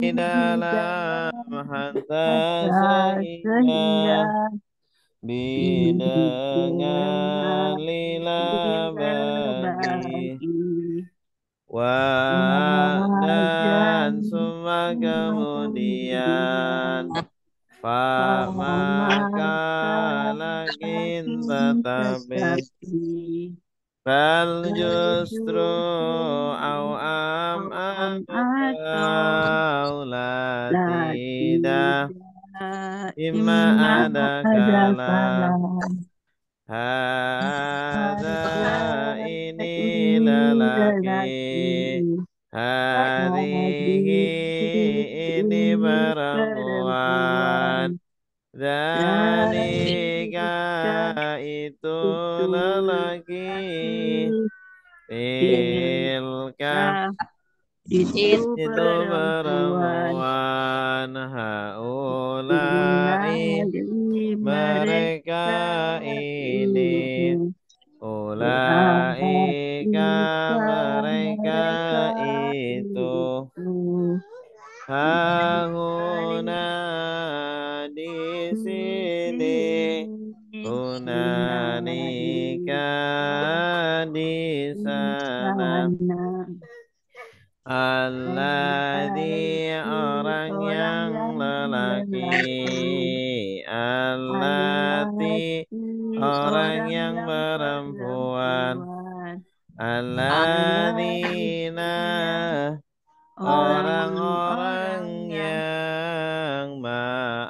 dalam harta sehingga sehingga bidengar lila bagi dan semua kemudian maka lagi tetapi bal justru atau la tidak imma ada kalam ini lelaki hadihi ini perempuan Zalika itu lelaki Tilka itu itu perempuan haulai mereka ini ulaika mereka itu hahuna di sini hunanika di sana alladzi orang yang lelaki allati orang yang perempuan alladzina orang-orang yang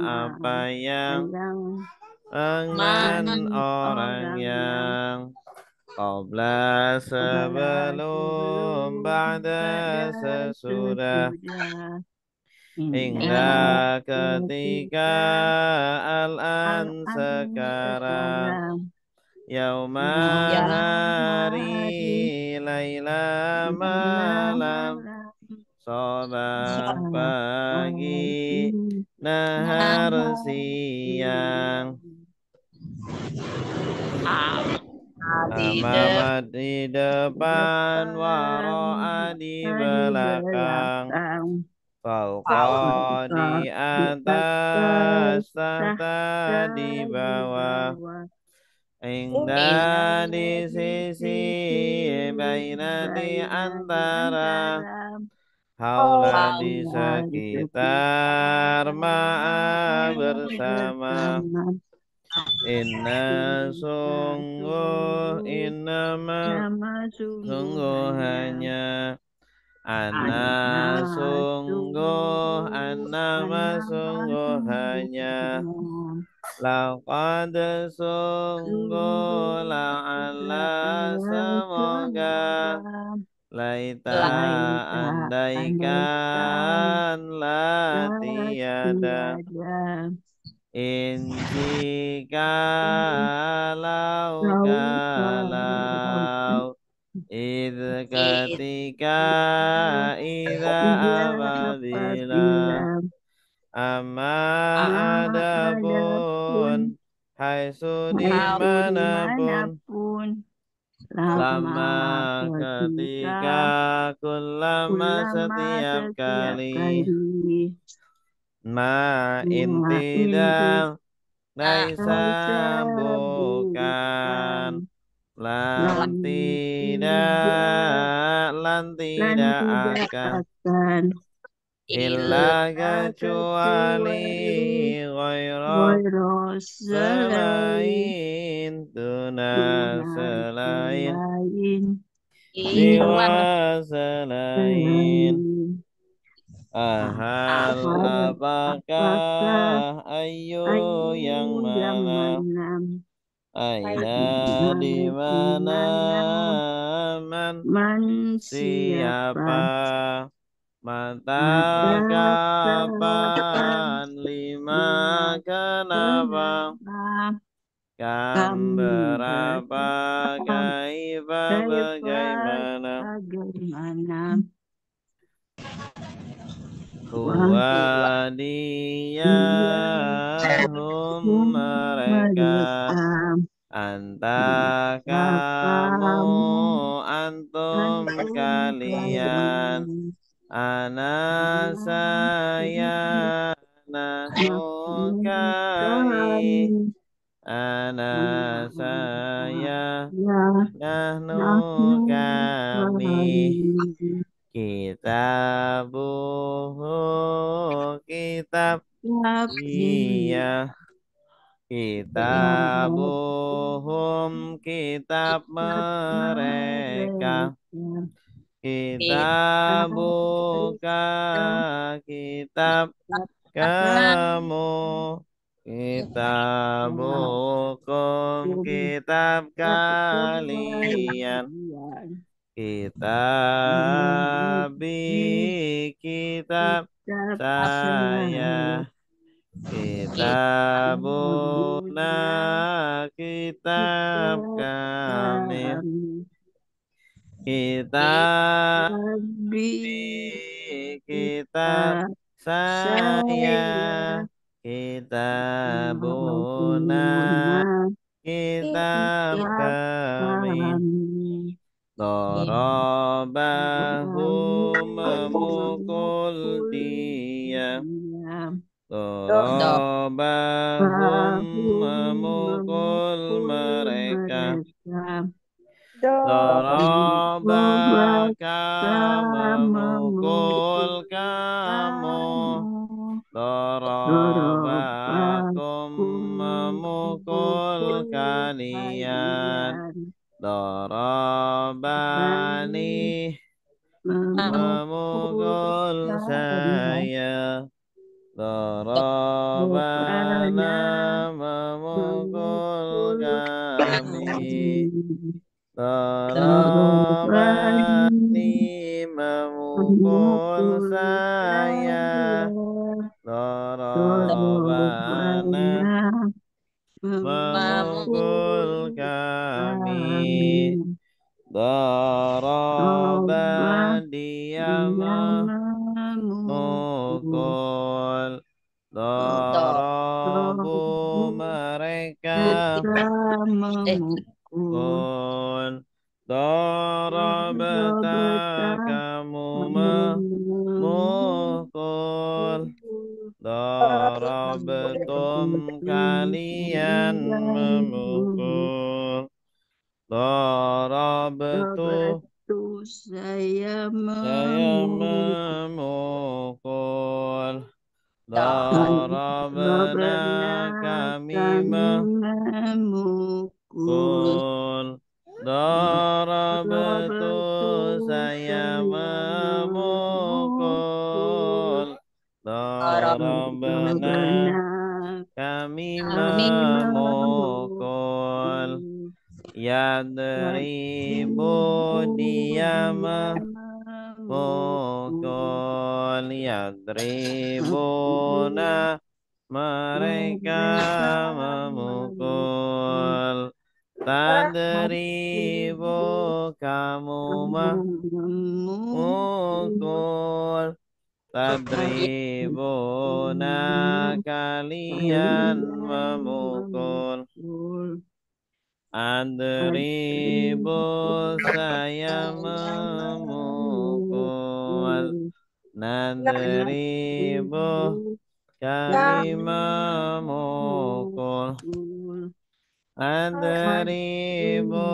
apa yang dengan orang yang qabla sebelum ba'da sesudah hingga ketika al-an sekarang yauma hari laila malam sobah pagi nahar siang Amamat di depan waro'a di belakang fauqa di atas tahta di bawah Indah di sisi baina di antara haula di sekitar ma'a bersama Inna sungguh innama sungguh hanya Anna sungguh annama sungguh hanya Laqad sungguh la'alla semoga Laita andaikan la tiada In kalau Id ketika Ida apabila Amma adapun Haitsu dimanapun Lama ketika Kullama setiap kali Ma intidal Laisa bukan Lan tidak akan Illa kecuali Ghairah selain Tuna selain Siwa selain Ahal apakah Ayu yang mana Aina di mana man siapa mata kapan lima kenapa kam berapa kaifa bagaimana huwa diyahum mereka Anta kamu antum kalian ana saya nahnu kami ana saya nahnu kami kitabuhu kitab dia kitabuhum kitab mereka kitabuka kitab kamu kitabukum kitab kalian kitabi kitab saya kitabuna kitab kami kitab kitab saya kitabuna kitab kami darabahu memukul dia darabahum memukul mereka darabaka memukul kamu darabakum memukul kalian darabani memukul saya darabana memukul kami darabani memukul saya darabana memukul kami daraba dia memukul darabu mereka memukul darabata kamu memukul darabtum kalian memukul darabtu saya memukul darabna kami memukul darabtu saya memukul darabna kami memukul yadribu dia memukul yadribuna mereka memukul tadribu kamu memukul tadribuna kalian memukul adribu saya memukul nadribu kami memukul adribu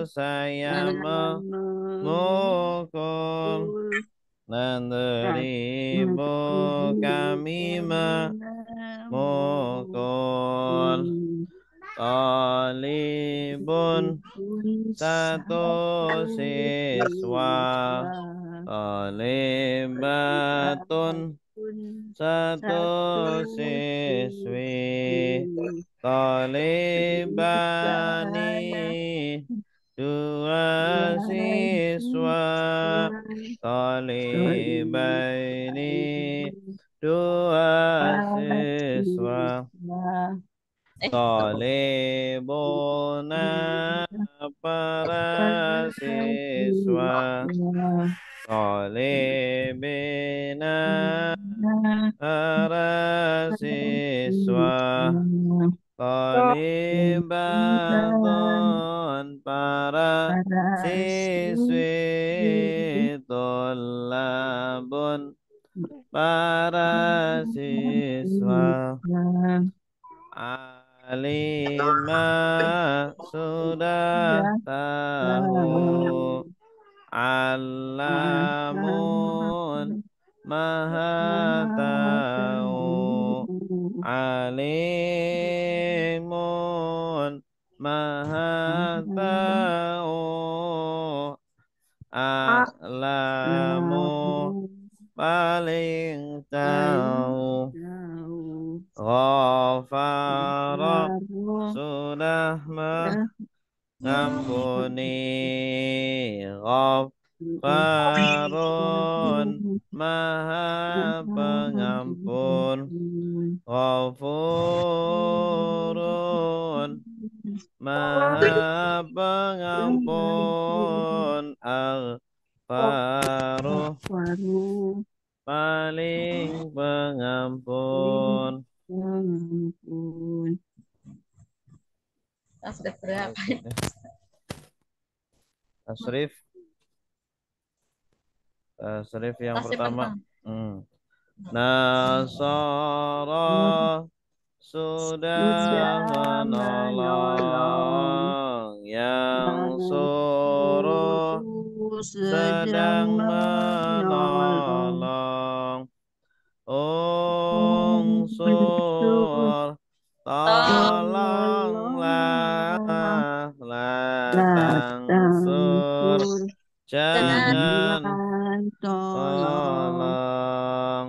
saya memukul nadribu kami memukul talibun satu siswa talibatun satu siswi talibani dua siswa talibaini dua siswa talibuna para siswa talibina para siswa talibatun para siswi tulabun mahasiswa. Alimah sudah tahu. Alamun maha tahu. Alimun maha tahu. A'lamu paling tahu. Ghafara sudah mengampuni. Ghafarun maha pengampun. Ghafurun maha pengampun. Al-Faruh paling pengampun. Sudah berapa? Tasrif. Tasrif yang Tasrif pertama. pertama. Nasara sudah menolong. Yang suruh sedang menolong. Unsur tolonglah. La tangsur jangan tolong.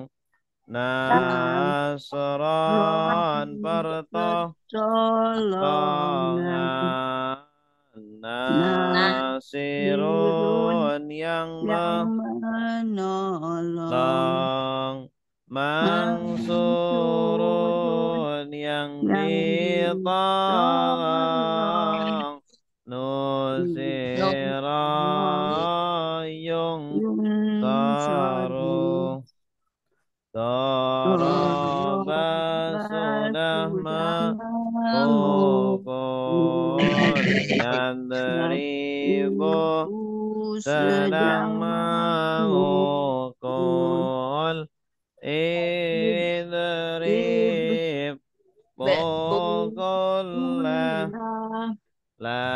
Nasron pertolongan. Nasirun yang menolong. Mansurun yang ditolong. Nusira yung saru. Daraba sudah memukul. Yadribu sedang mengukul. Idrib pukullah. La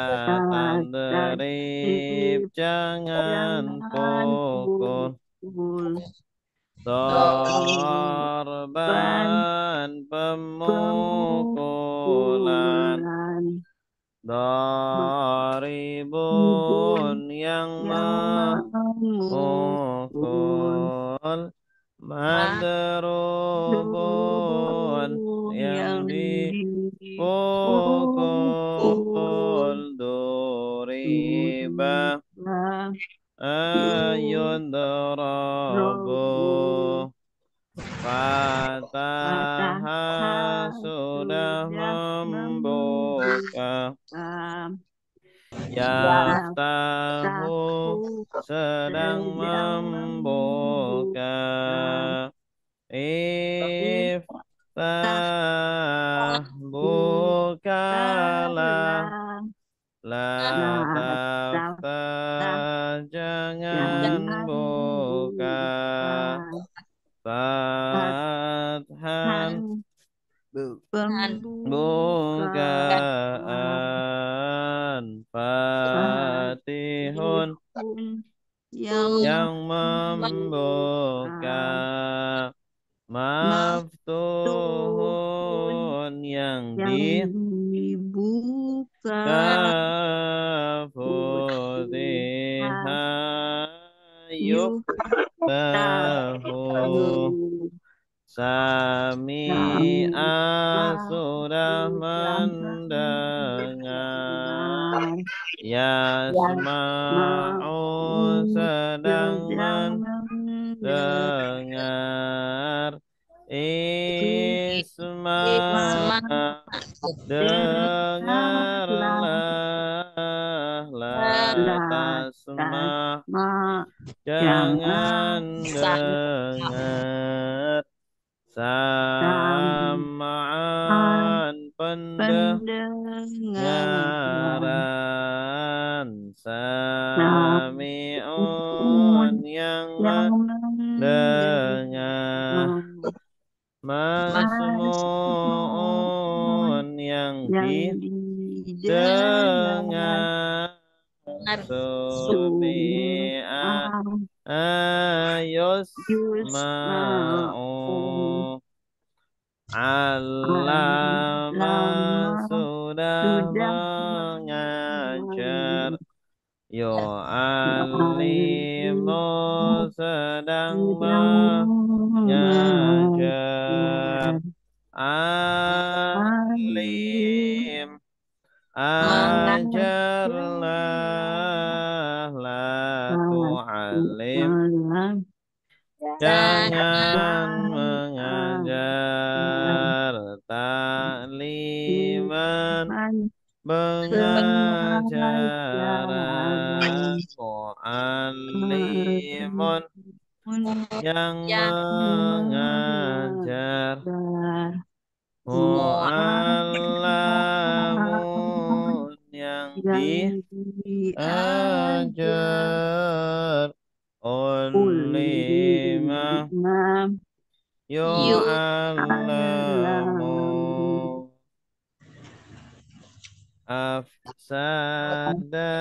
tandrib jangan pukul. Darban pemukulan. Daribun yang memukul. Madrubun yang dipukul. Duriba ayudrabu. Fataha sudah membuka. Yaftahu sedang membuka. Iftah bukalah. La taftah jangan buka. Fathan bukaan. Fatihun yang membuka. Maftuhun yang dibuka. Futiha yuftahu. Sami'a sudah mendengar. Yasma'u sedang mendengar. Isma' dengarlah. La tasma' jangan dengar. Sama'an pendengaran. Sami'un yang mendengar. masmu'un yang didengar didengar sumi'a sumi'ah yusma'u yusma'u Allama lama sudah sudah mengajar mengalir Yu'allimu sedang sedang mengajar mengajar alim Alim ajarlah la tu'alim mengajar Jangan mengajar mengajar takliman pengajaran pengajaran mu'allimun yang mengajar mengajar mu'allamun yang yang diajar diajar ulimah ulima yu'allamu yu'alam afsada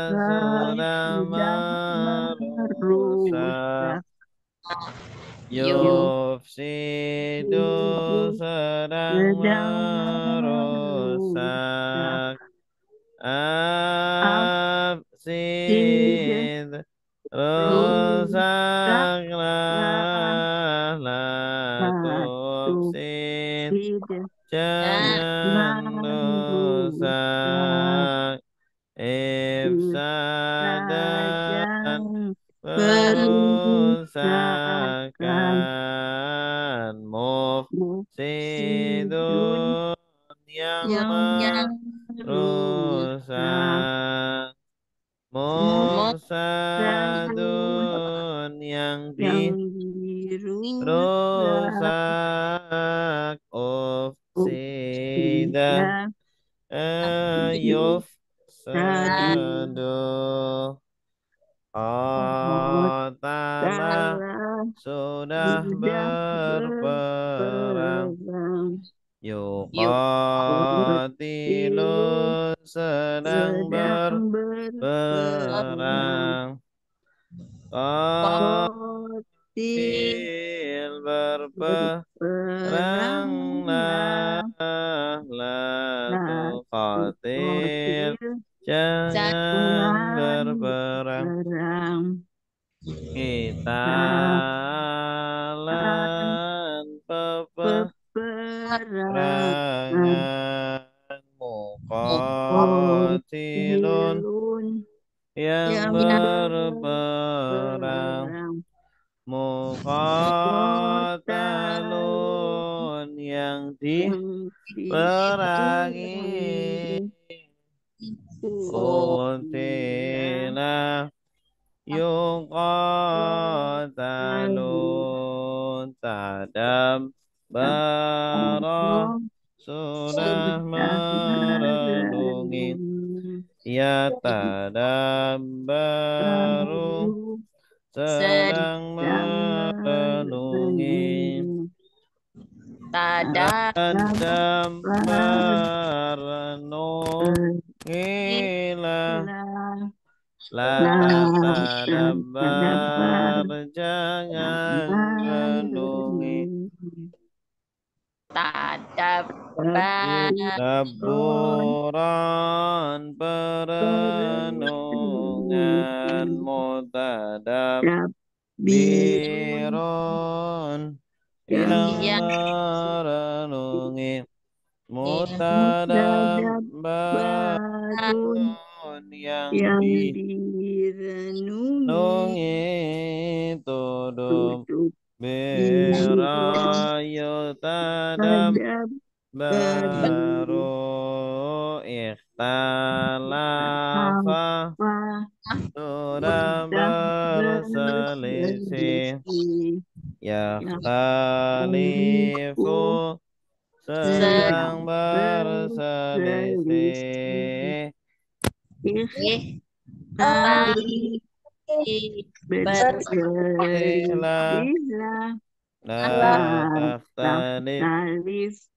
maka sudah sudah merusak merusak yufsidu hidup sedang sedang merusak merusak absid Afsid rusaklah rusaklah la satu tufsid sid Jangan jangan rusak rusak ifsadan sajang perusakan perusakan mufsidun mufsidun yang yang rusak merusak mufsadun mufsadun yang yang dirusak dirusak ufsida ufsida sadu yufsadu Qatala salah sudah sudah berperang berperang yuk Yuqatilu sedang sedang berperang berperang kotil Qatil berperanglah berperanglah la nah tuqatil kotil Jangan jangan berperang berperang Qitalan peperangan peperangan Muqatilun kotilun yang yang berperang berperang kotalun Muqatalun yang yang diperangi diperangi kutila Qutila yuqatalun tadam bara Allah sudah sudah merenungi merenung ya tadam baru baru sedang sedang merenungi merenung tadam merenungilah Berkilah La dapat tadabbar jangan jangan renungi renung Tadabbur Tadabburan perenungan perenungan Dabbirun Mutadabbiron yang yang merenungi mutadabbarun Mutadabbarun yang yang Nungi direnungi tudum tutup biro birayo tadam tadabbarun baru ikhtalafa apa sudah sudah berselisih berselisih yang yakhtalifu khalifu sedang sedang berselisih berselisih kali Ilah berselisihlah La La takhtalif. takhtalif.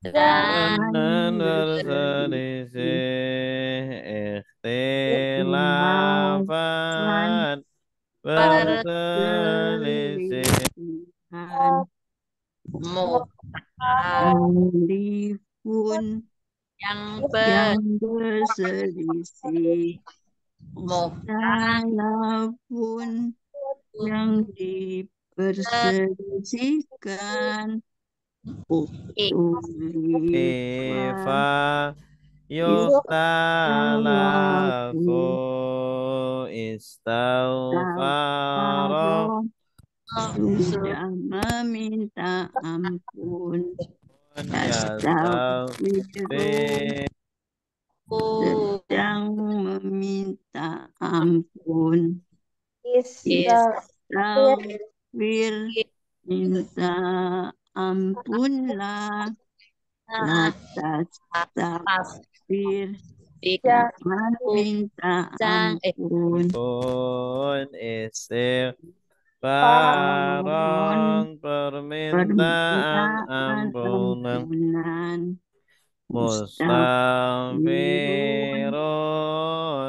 Jangan Berselisih. berselisih. Ikhtilafan. Ikhtilafan. Berselisih. Perselisihan. Alifun. Yang berselisih. Mustalafun. Yang diperselisihkan. Uktulifa. Ifa yukhtalafu Yukhtalafu. istaghfara Tafaro. Sudah meminta ampun. Yastaghfiru. yastaghfir Sedang meminta ampun. Isra Istaghfir. Minta ampunlah. Latas takfir. Jangan minta ampun. pun Mohon istighfaran permintaan permintaan ampunan ampunan. Mustafirun.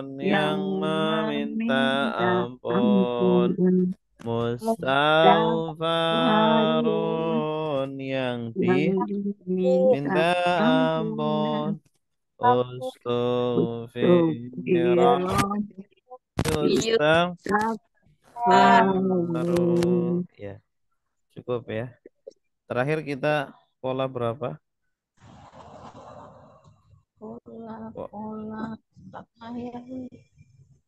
mustaghfirun Yang yang meminta meminta ampun ampun. Mustaghfarun. mustaghfarun yang Yang diminta diminta ampunan. ampun Astaghfirullah Astagfirullah. Yustaghfaru. Istighfarun. Ya, cukup ya. Terakhir kita pola berapa? pola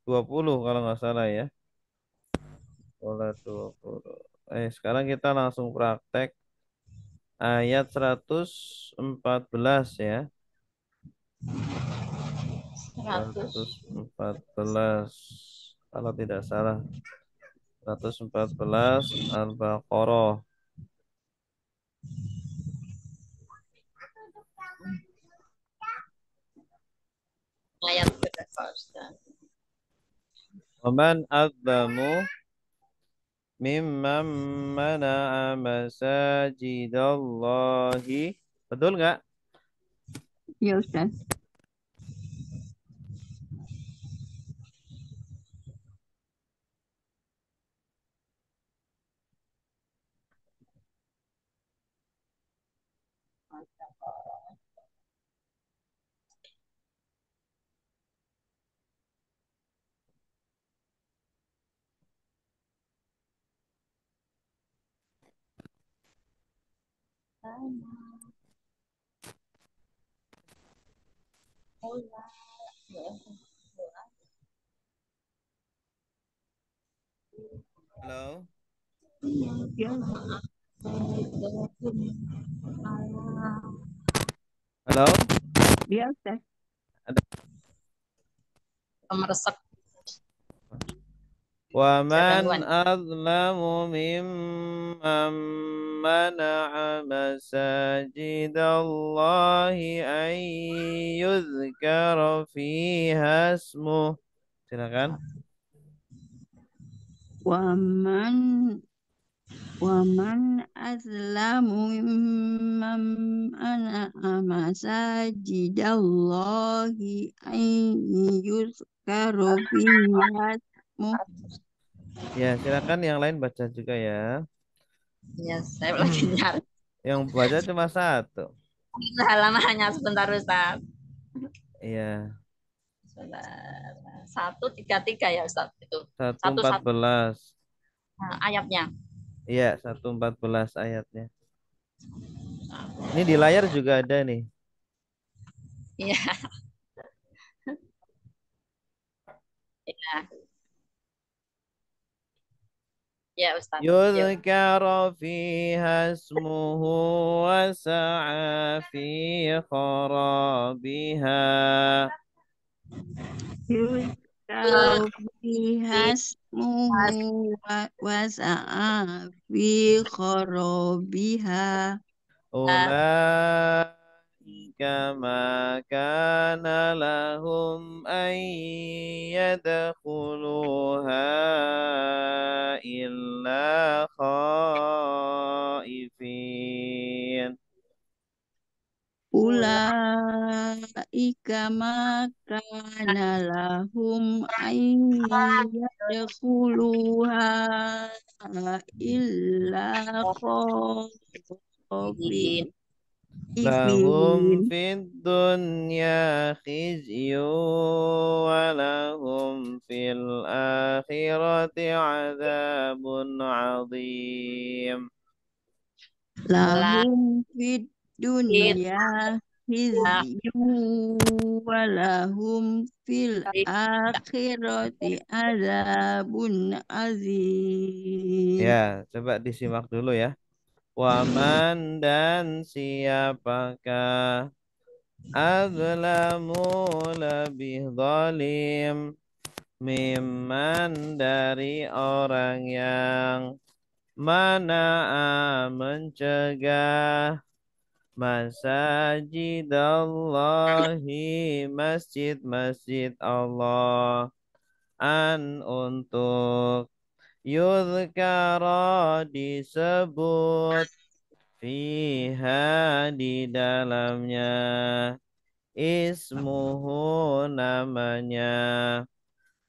20 kalau nggak salah ya. Pola 20. Sekarang kita langsung praktek ayat 114 ya. 114 kalau tidak salah. 114 Al-Baqarah. ayat berapa Ustaz? Waman adzlamu mimman mana'a masajidallahi. Betul nggak? Ya Ustaz. Halo. Ya, Halo. ya Ustaz. Meresap Waman gangguan. adzlamu mimman mana'a masajidallahi an yuzkara fiha ismuh. Silakan. Waman Waman azlamu mimman mana'a masajidallahi an yuzkaru fiha ismuh. Ya, silakan yang lain baca juga ya. Ya, saya lagi nyari. Yang baca cuma satu. Halamannya sebentar Ustaz. Iya, Sebentar. 133 ya Ustaz itu. 114. Nah, ayatnya. Iya, 114 ayatnya. Ini di layar juga ada nih. Iya. Ya. Ya Ustaz. Yuk. Yudhkara fiha ismuhu wa sa'a fi kharabiha. Yuzkaru fiha ismuhu wa sa'a fi kharabiha. Ulaika ما كان لهم أن يدخلوها إلا خائفين Ulaika makana lahum ayyadkhuluha illa khofin lahum ifin fid dunya khizyu wa lahum fil akhirati adzabun adzim lahum fid dunya hizyu walahum fil akhirati azabun azim. Ya, coba disimak dulu ya. Waman dan siapakah azlamu lebih zalim mimman dari orang yang mana'a mencegah masajidallahi masjid-masjid Allah an untuk yudhkara disebut fiha di dalamnya ismuhu namanya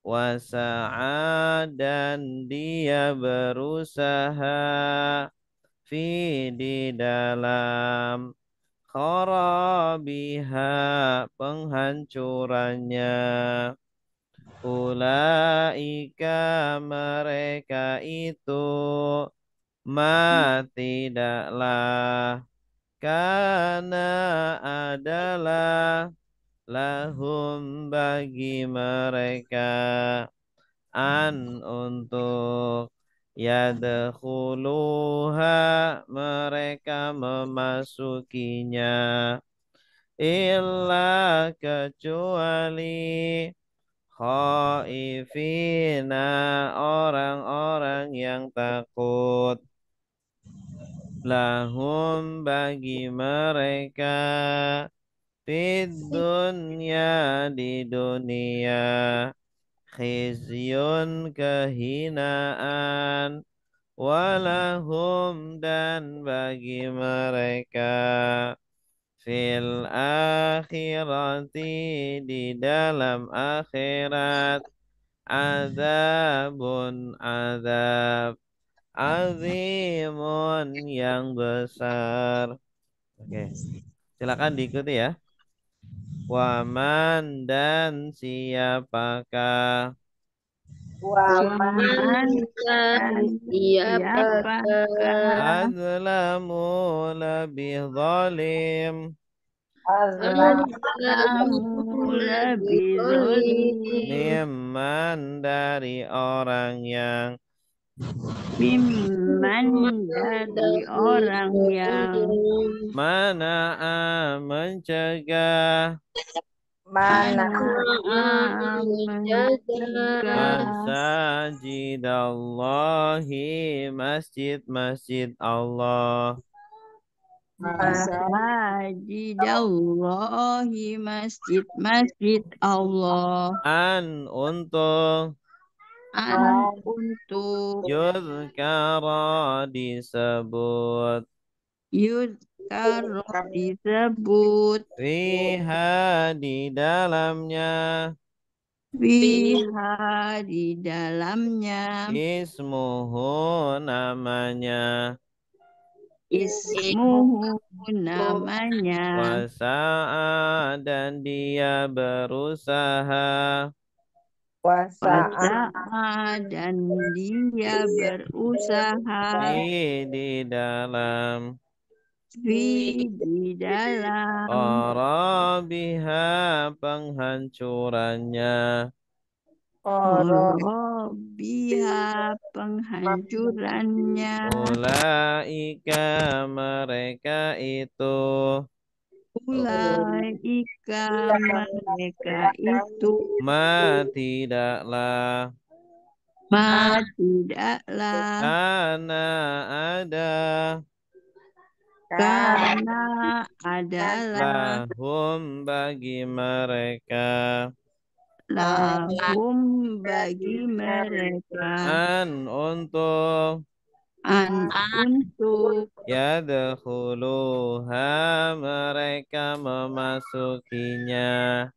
wasa'a dan dia berusaha fi di dalam kharabiha penghancurannya ulaika mereka itu tidaklah karena adalah lahum bagi mereka an untuk yadkhuluha mereka memasukinya illa kecuali khaifina orang-orang yang takut lahum bagi mereka fid dunya di dunia khizyun kehinaan walahum dan bagi mereka fil akhirati di dalam akhirat azabun azab azimun yang besar. Oke, silakan diikuti ya. Waman dan siapakah Waman dan siapakah azlamu lebih zalim kamu lebih zalim mimman dari orang yang mimman dari orang yang mana'a mencegah mencegah masajidallahi masjid-masjid Allah masajidallahi masjid-masjid Allah an untuk untuk yudhkara disebut yudhkaro disebut fiha di dalamnya fiha di dalamnya ismuhu namanya ismuhu namanya wasa'a dan dia berusaha wasa'a dan dia berusaha di dalam di dalam kharabiha penghancurannya biha penghancurannya ulaika mereka itu ulaika mereka itu tidaklah tidaklah karena ada karena adalah lahum bagi mereka lahum bagi mereka untuk untuk yadkhuluha mereka memasukinya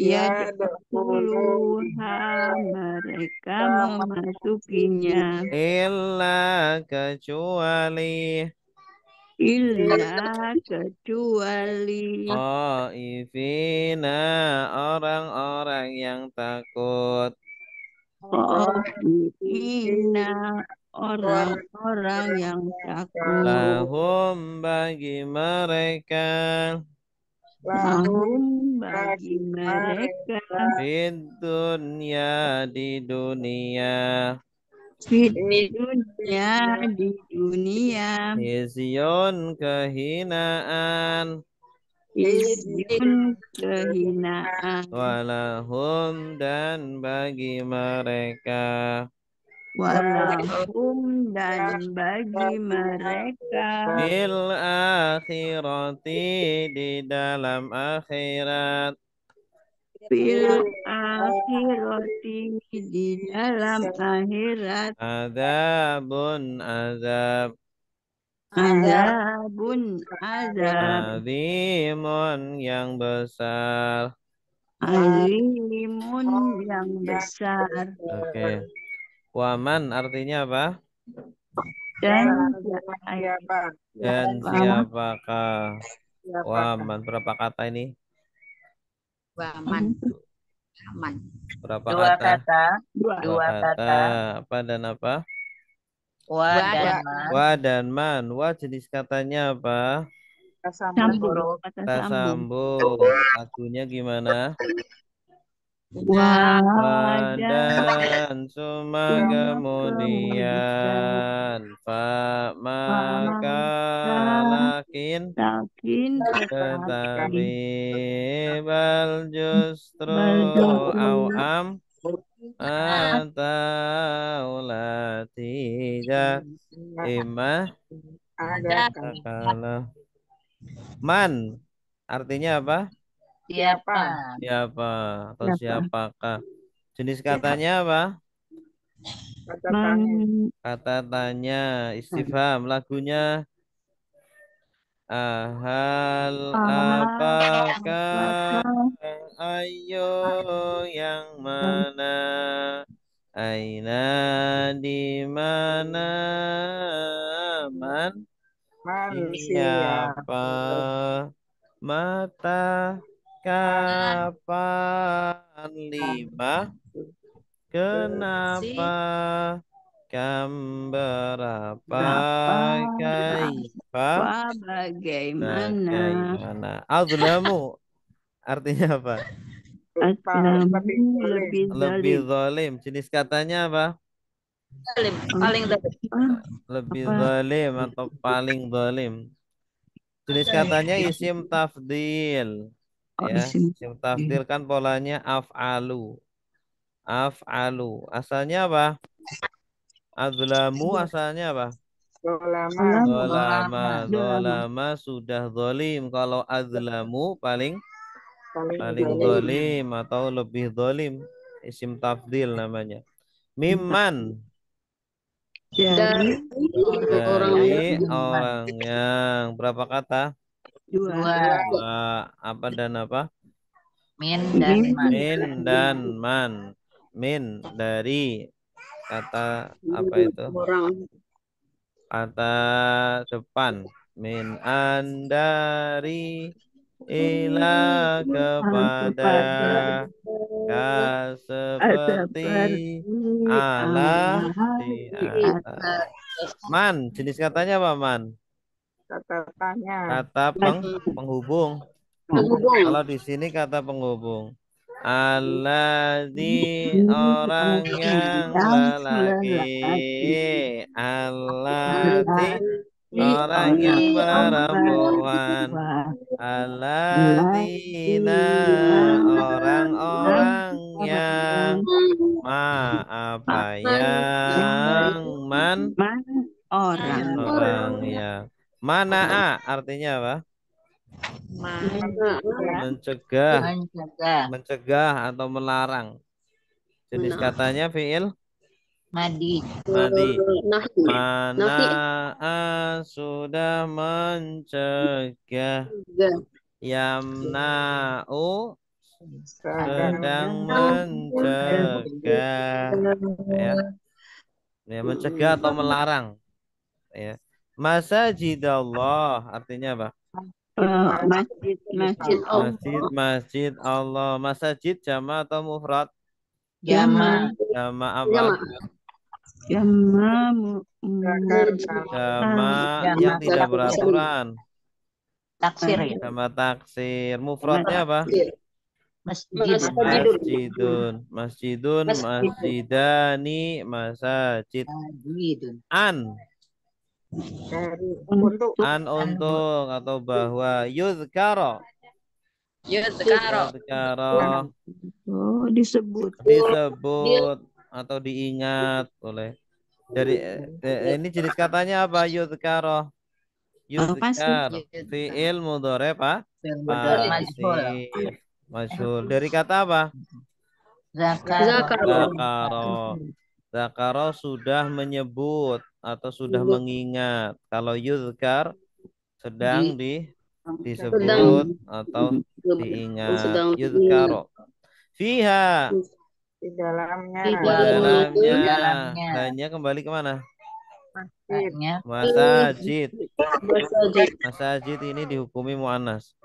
yadkhuluha mereka memasukinya illa kecuali illa kecuali khaifina orang-orang yang takut khaifina orang-orang yang takut lahum bagi mereka lahum bagi mereka fid dunya di dunia di dunia khizyun kehinaan khizyun kehinaan walahum dan bagi mereka walahum dan bagi mereka fil akhirati di dalam akhirat fil akhirati di dalam akhirat azabun azab azabun azab azimun yang besar. azimun yang besar Oke. Waman artinya apa? dan Dan siapakah? Waman berapa kata ini? Waman. Aman. Berapa Dua kata? kata. Dua Dua kata. kata. Apa dan apa? Wa dan man. Wa dan man. Wa jenis katanya apa? sambung kata Kita sambung sambung. Lagunya gimana? wadan Suma kemudian fa maka lakin tetapi bal justru au am atau la tidak imah kalau man artinya apa? Siapa? Siapa atau siapakah? Jenis katanya apa? Kata tanya, istifham. Lagunya ahal apakah ayo yang mana aina di mana man siapa mata kapan lima kenapa kam berapa kaifa bagaimana azlamu artinya apa? Azlamu lebih zalim. Jenis katanya apa? Paling Lebih zalim atau paling zalim. Jenis katanya isim tafdil. Ya, isim tafdil kan polanya af'alu. Af'alu. Asalnya apa? Azlamu asalnya apa? Dolama sudah zalim. Kalau azlamu paling zalim atau lebih zalim. Isim tafdil namanya. Mimman dari orang yang berapa kata? dua Apa dan apa? Min dan man. Min dan man. Min dari kata apa itu? Kata depan. Min dari ila kepada ka seperti ala di atas. Man, jenis katanya apa man? Kata penghubung. Kalau di sini kata penghubung. Alladzi orang yang lelaki. Allati orang yang perempuan. Alladzina orang-orang yang apa yang man orang orang yang Mana'a artinya apa? Mencegah, Mencegah. mencegah atau melarang. Jenis katanya fiil Madi. madi. Nahi. Mana'a sudah mencegah. Enggak. Yamna'u Sedang sedang mencegah. Ya, ya mencegah atau melarang. Ya. Masajidallah artinya apa? Masjid, masjid Masjid, Allah. masjid Allah. Masajid jama atau mufrad? Jama. Jama apa? Jama Jama Jama yang tidak taksir. beraturan. Taksir ya. Jama taksir. Mufradnya apa? Masjid. Masjidun. Masjidun, masjidani, masajid. Masjidun. An. untuk An untuk atau bahwa yudhkaro. Yudhkaro. Yudhkaro disebut disebut atau diingat oleh dari ini jenis katanya apa? Yudhkaro. Yudhkar fiil mudhari pak Majhul. pasif masyhur dari kata apa? Zakar. Zakaro. Zakaro sudah menyebut atau sudah mengingat. Kalau yudhkar sedang disebut atau diingat. Yudhkaro. Fiha di dalamnya di dalamnya hanya kembali kemana? Masjid. Masajid. Masajid ini dihukumi muannas.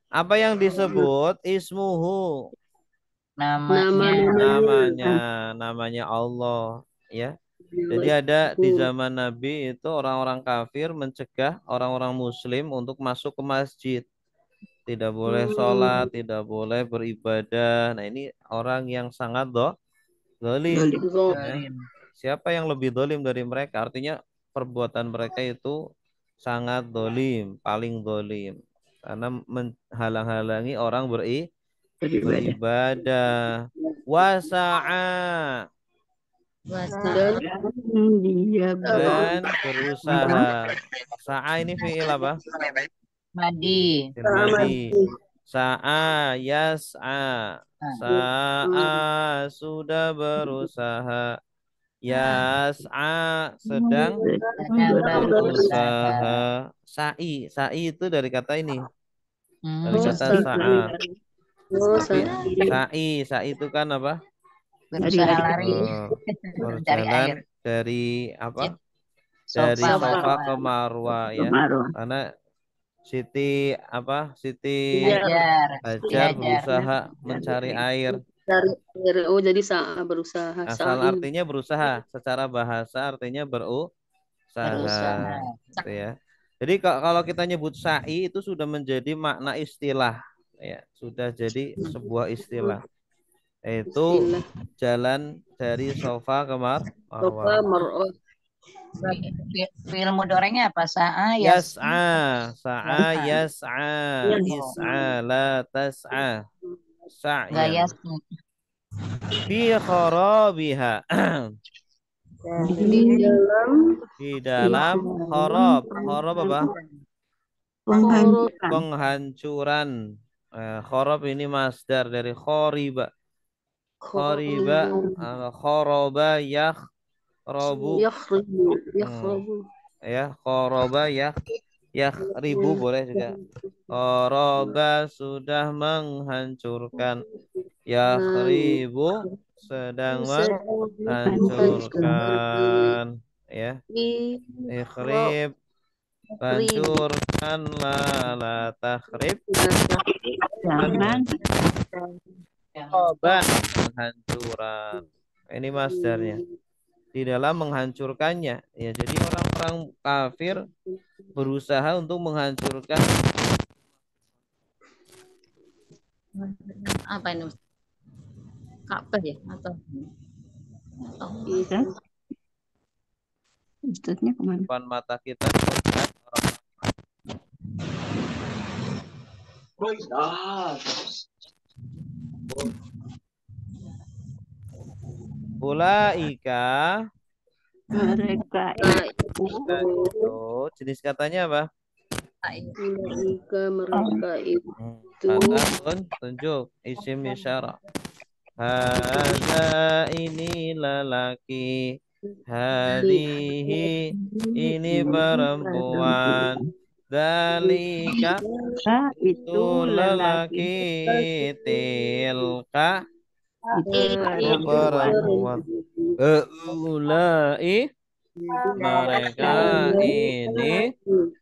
Apa yang disebut ismuhu? Namanya Allah ya. Jadi ada di zaman Nabi itu orang-orang kafir mencegah orang-orang muslim untuk masuk ke masjid. Tidak boleh sholat, tidak boleh beribadah. Nah ini orang yang sangat zalim. Ya. Siapa yang lebih zalim dari mereka? Artinya perbuatan mereka itu sangat zalim, paling zalim. Karena menghalang-halangi orang beribadah. Wasa'a dan berusaha. Sa'a ini fi'il apa? Madi. Fi'il madi. Sa'a yas'a. Sa'a sudah berusaha. Yas'a sedang berusaha. Sa'i itu dari kata ini. Dari kata sa'a. Sa'i itu kan apa? Berusaha lari. Berjalan dari apa? Dari Sofa ke Marwa ya. Karena Siti Hajar berusaha mencari air. jadi berusaha Asal artinya berusaha, secara bahasa artinya berusaha. Gitu ya. Jadi kalau kita nyebut sa'i itu sudah menjadi makna istilah ya, sudah jadi sebuah istilah. Yaitu jalan dari Sofa ke Marwa. Fi'il mudhari'nya apa? Sa'a Yas'a, sa'a yas'a, is'a la tas'a. Sa'yan. Fi kharabiha. Di dalam kharab. Kharab apa? Penghancuran. Kharab ini masdar dari khariba. Khariba, kharaba yakhrabu. Ya, kharaba yakhribu boleh juga. Kharaba sudah menghancurkan. Yakhribu sedang menghancurkan. Ya, ikhrib hancurkanlah la takhrib. Obat penghancuran. Ini masdarnya. Di dalam menghancurkannya. Ya, jadi orang-orang kafir berusaha untuk menghancurkan Apa ini? Ka'bah ya atau Ustadznya kemana? depan mata kita. Ulaika Mereka Nah, itu itu jenis katanya apa? mereka itu Kata tunjuk isim isyarah. Hadza ini lelaki. Hadihi ini perempuan. Dalika itu lelaki. Tilka itu itu perempuan. Ulai mereka ini.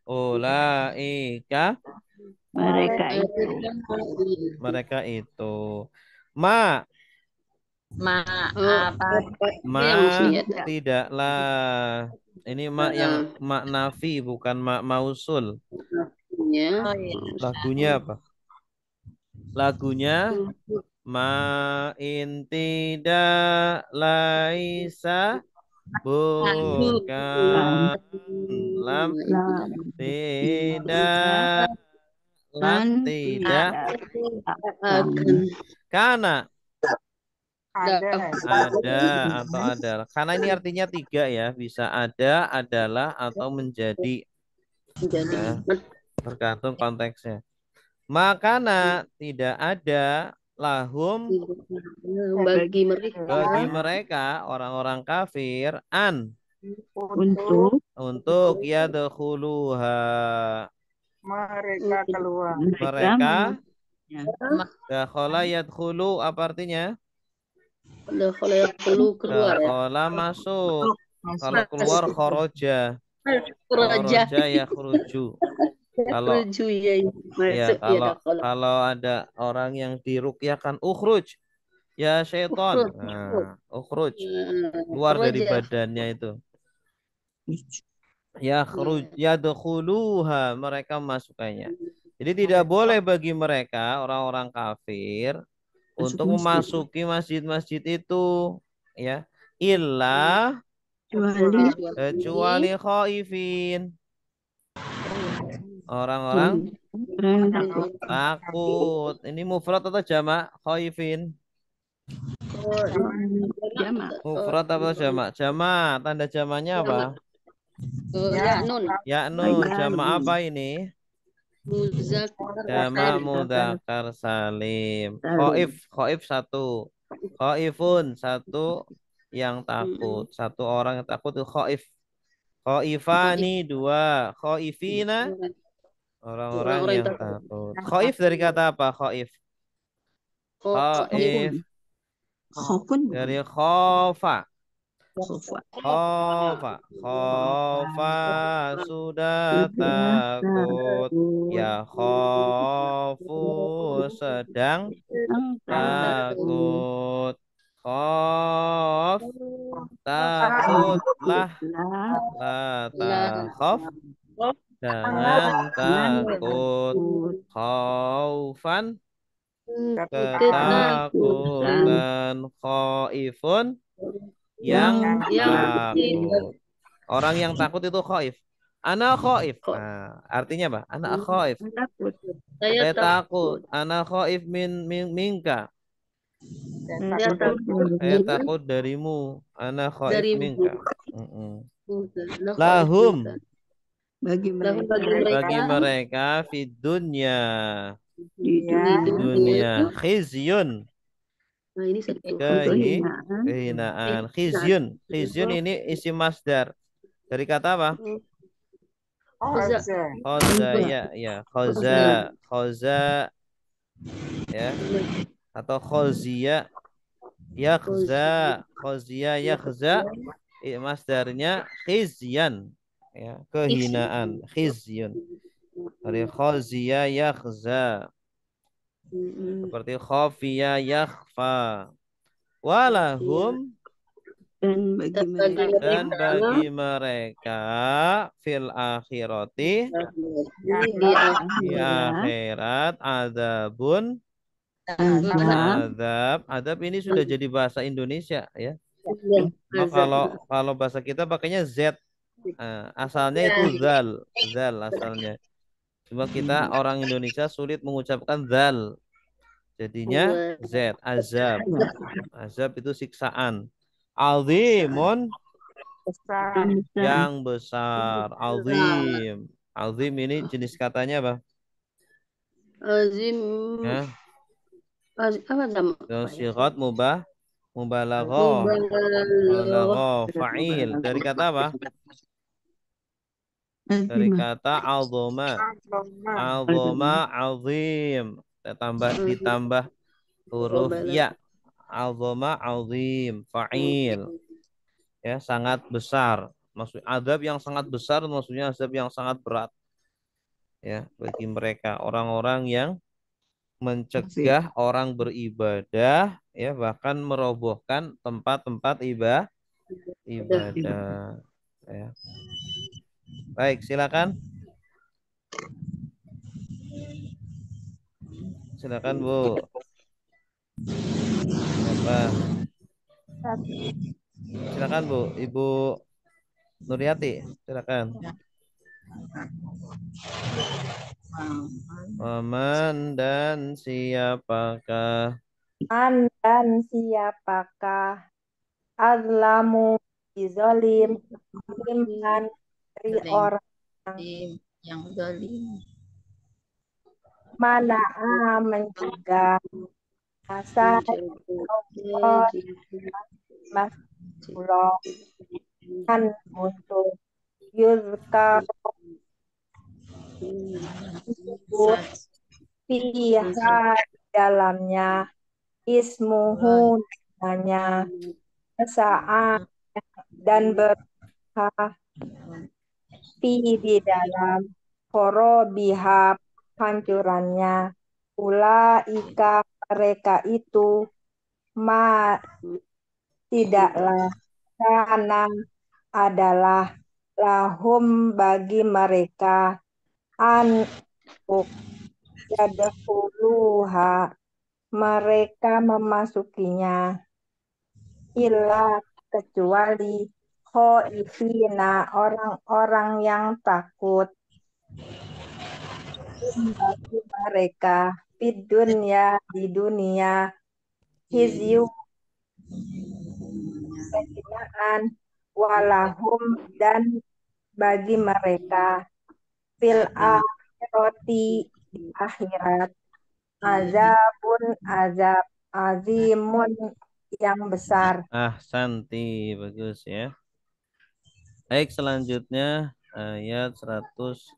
Ulaika mereka itu mereka itu. Ma Ma apa ma yang maksudnya tidaklah. Ini ma yang mak nafi bukan mak mausul. ya oh iya Lagunya apa? Lagunya ma in tidak laisa bukan lam tidak lan tidak akan karena ada ada atau adalah. Karena ini artinya tiga ya, bisa ada, adalah atau menjadi. jadi Ya, tergantung konteksnya. Makana tidak ada lahum bagi mereka bagi mereka orang-orang kafir untuk untuk yadkhuluha mereka keluar mereka dakhala yadkhulu apa artinya? kalau yang perlu keluar ya Dakhala masuk. Kalau keluar kharaja. Raja Kharaja yakhruju. Kalau ruju ya ya masuk ya kalau kalau kalau ada orang yang diruqyahkan ukhruj ya syaitan. Nah, ukhruj keluar dari Raja badannya itu. Yakhruj yadkhuluha mereka masukkannya. Jadi tidak boleh bagi mereka orang-orang kafir untuk memasuki masjid-masjid itu ya illa kecuali khaifin orang-orang takut. Ini mufrad atau jamak khaifin? Mufrad atau jamak? Jamak. Tanda jamaknya apa? ya nun Ya nun. Jamak apa ini? Jamak mudzakkar salim. Khaif satu. Khaifun satu yang takut. Satu orang yang takut itu khaif. Khaifani dua. Khaifina orang-orang yang takut. Khaif dari kata apa? Khaif. Khaif dari khofa. Khofa. Khofa sudah takut. Ya khofu sedang takut. Khof takutlah. La takhaf jangan takut. Khaufan ketakutan. Khaifun yang takut. Orang yang takut itu khaif. Ana khaif. Nah, artinya apa? Ana khaif. Saya takut. Ana khaif minka. Saya takut darimu. Ana khaif minka. Lahum bagi bagi mereka di dunia di dunia khizyun nah ini satu kehinaan. Khizyun ini isim masdar dari kata apa? Khoza ya khoza ya atau khozia yakhza masdarnya khizyan ya kehinaan khizyun dari khozia yakhza seperti khafiya yakhfa walahum dan bagi mereka fil akhirati di akhirat azab ini sudah jadi bahasa Indonesia ya. Nah, kalau bahasa kita pakainya Z. Asalnya itu zal asalnya. Cuma kita orang Indonesia sulit mengucapkan zal. Jadinya Z, azab. Azab itu siksaan. Azimun besar. Yang besar. Azim. Azim ini jenis katanya apa? Azim. Ya. Apa sama? Sigat mubalaghah. Mubalaghah. Fa'il. Dari kata apa? Dari kata azoma. Azoma azim. Ditambah huruf ya. Azoma azim. Fa'il. Ya, sangat besar. Maksud azab yang sangat besar maksudnya azab yang sangat berat. Ya, bagi mereka orang-orang yang mencegah orang beribadah, ya, bahkan merobohkan tempat-tempat ibadah. Ya. Baik, silakan. Silakan Bu. Apa? Silakan Bu, Ibu Nuryati, silakan. Waman dan siapakah? Man dan siapakah azlamu bizolim mimman dari orang yang zalim. mana mencegah masa Allah masullah kan untuk yuzkar disebut fiha dalamnya ismuhu namanya saat dan berkah di dalam korobiha hancurannya ulaika mereka itu ma tidaklah karena adalah lahum bagi mereka an yadkhuluha mereka memasukinya illa kecuali khaifina orang-orang yang takut bagi mereka di dunia hizyu kehinaan walahum dan bagi mereka fil akhirati di akhirat azab azimun yang besar. Santi, bagus ya. Baik, selanjutnya ayat 115.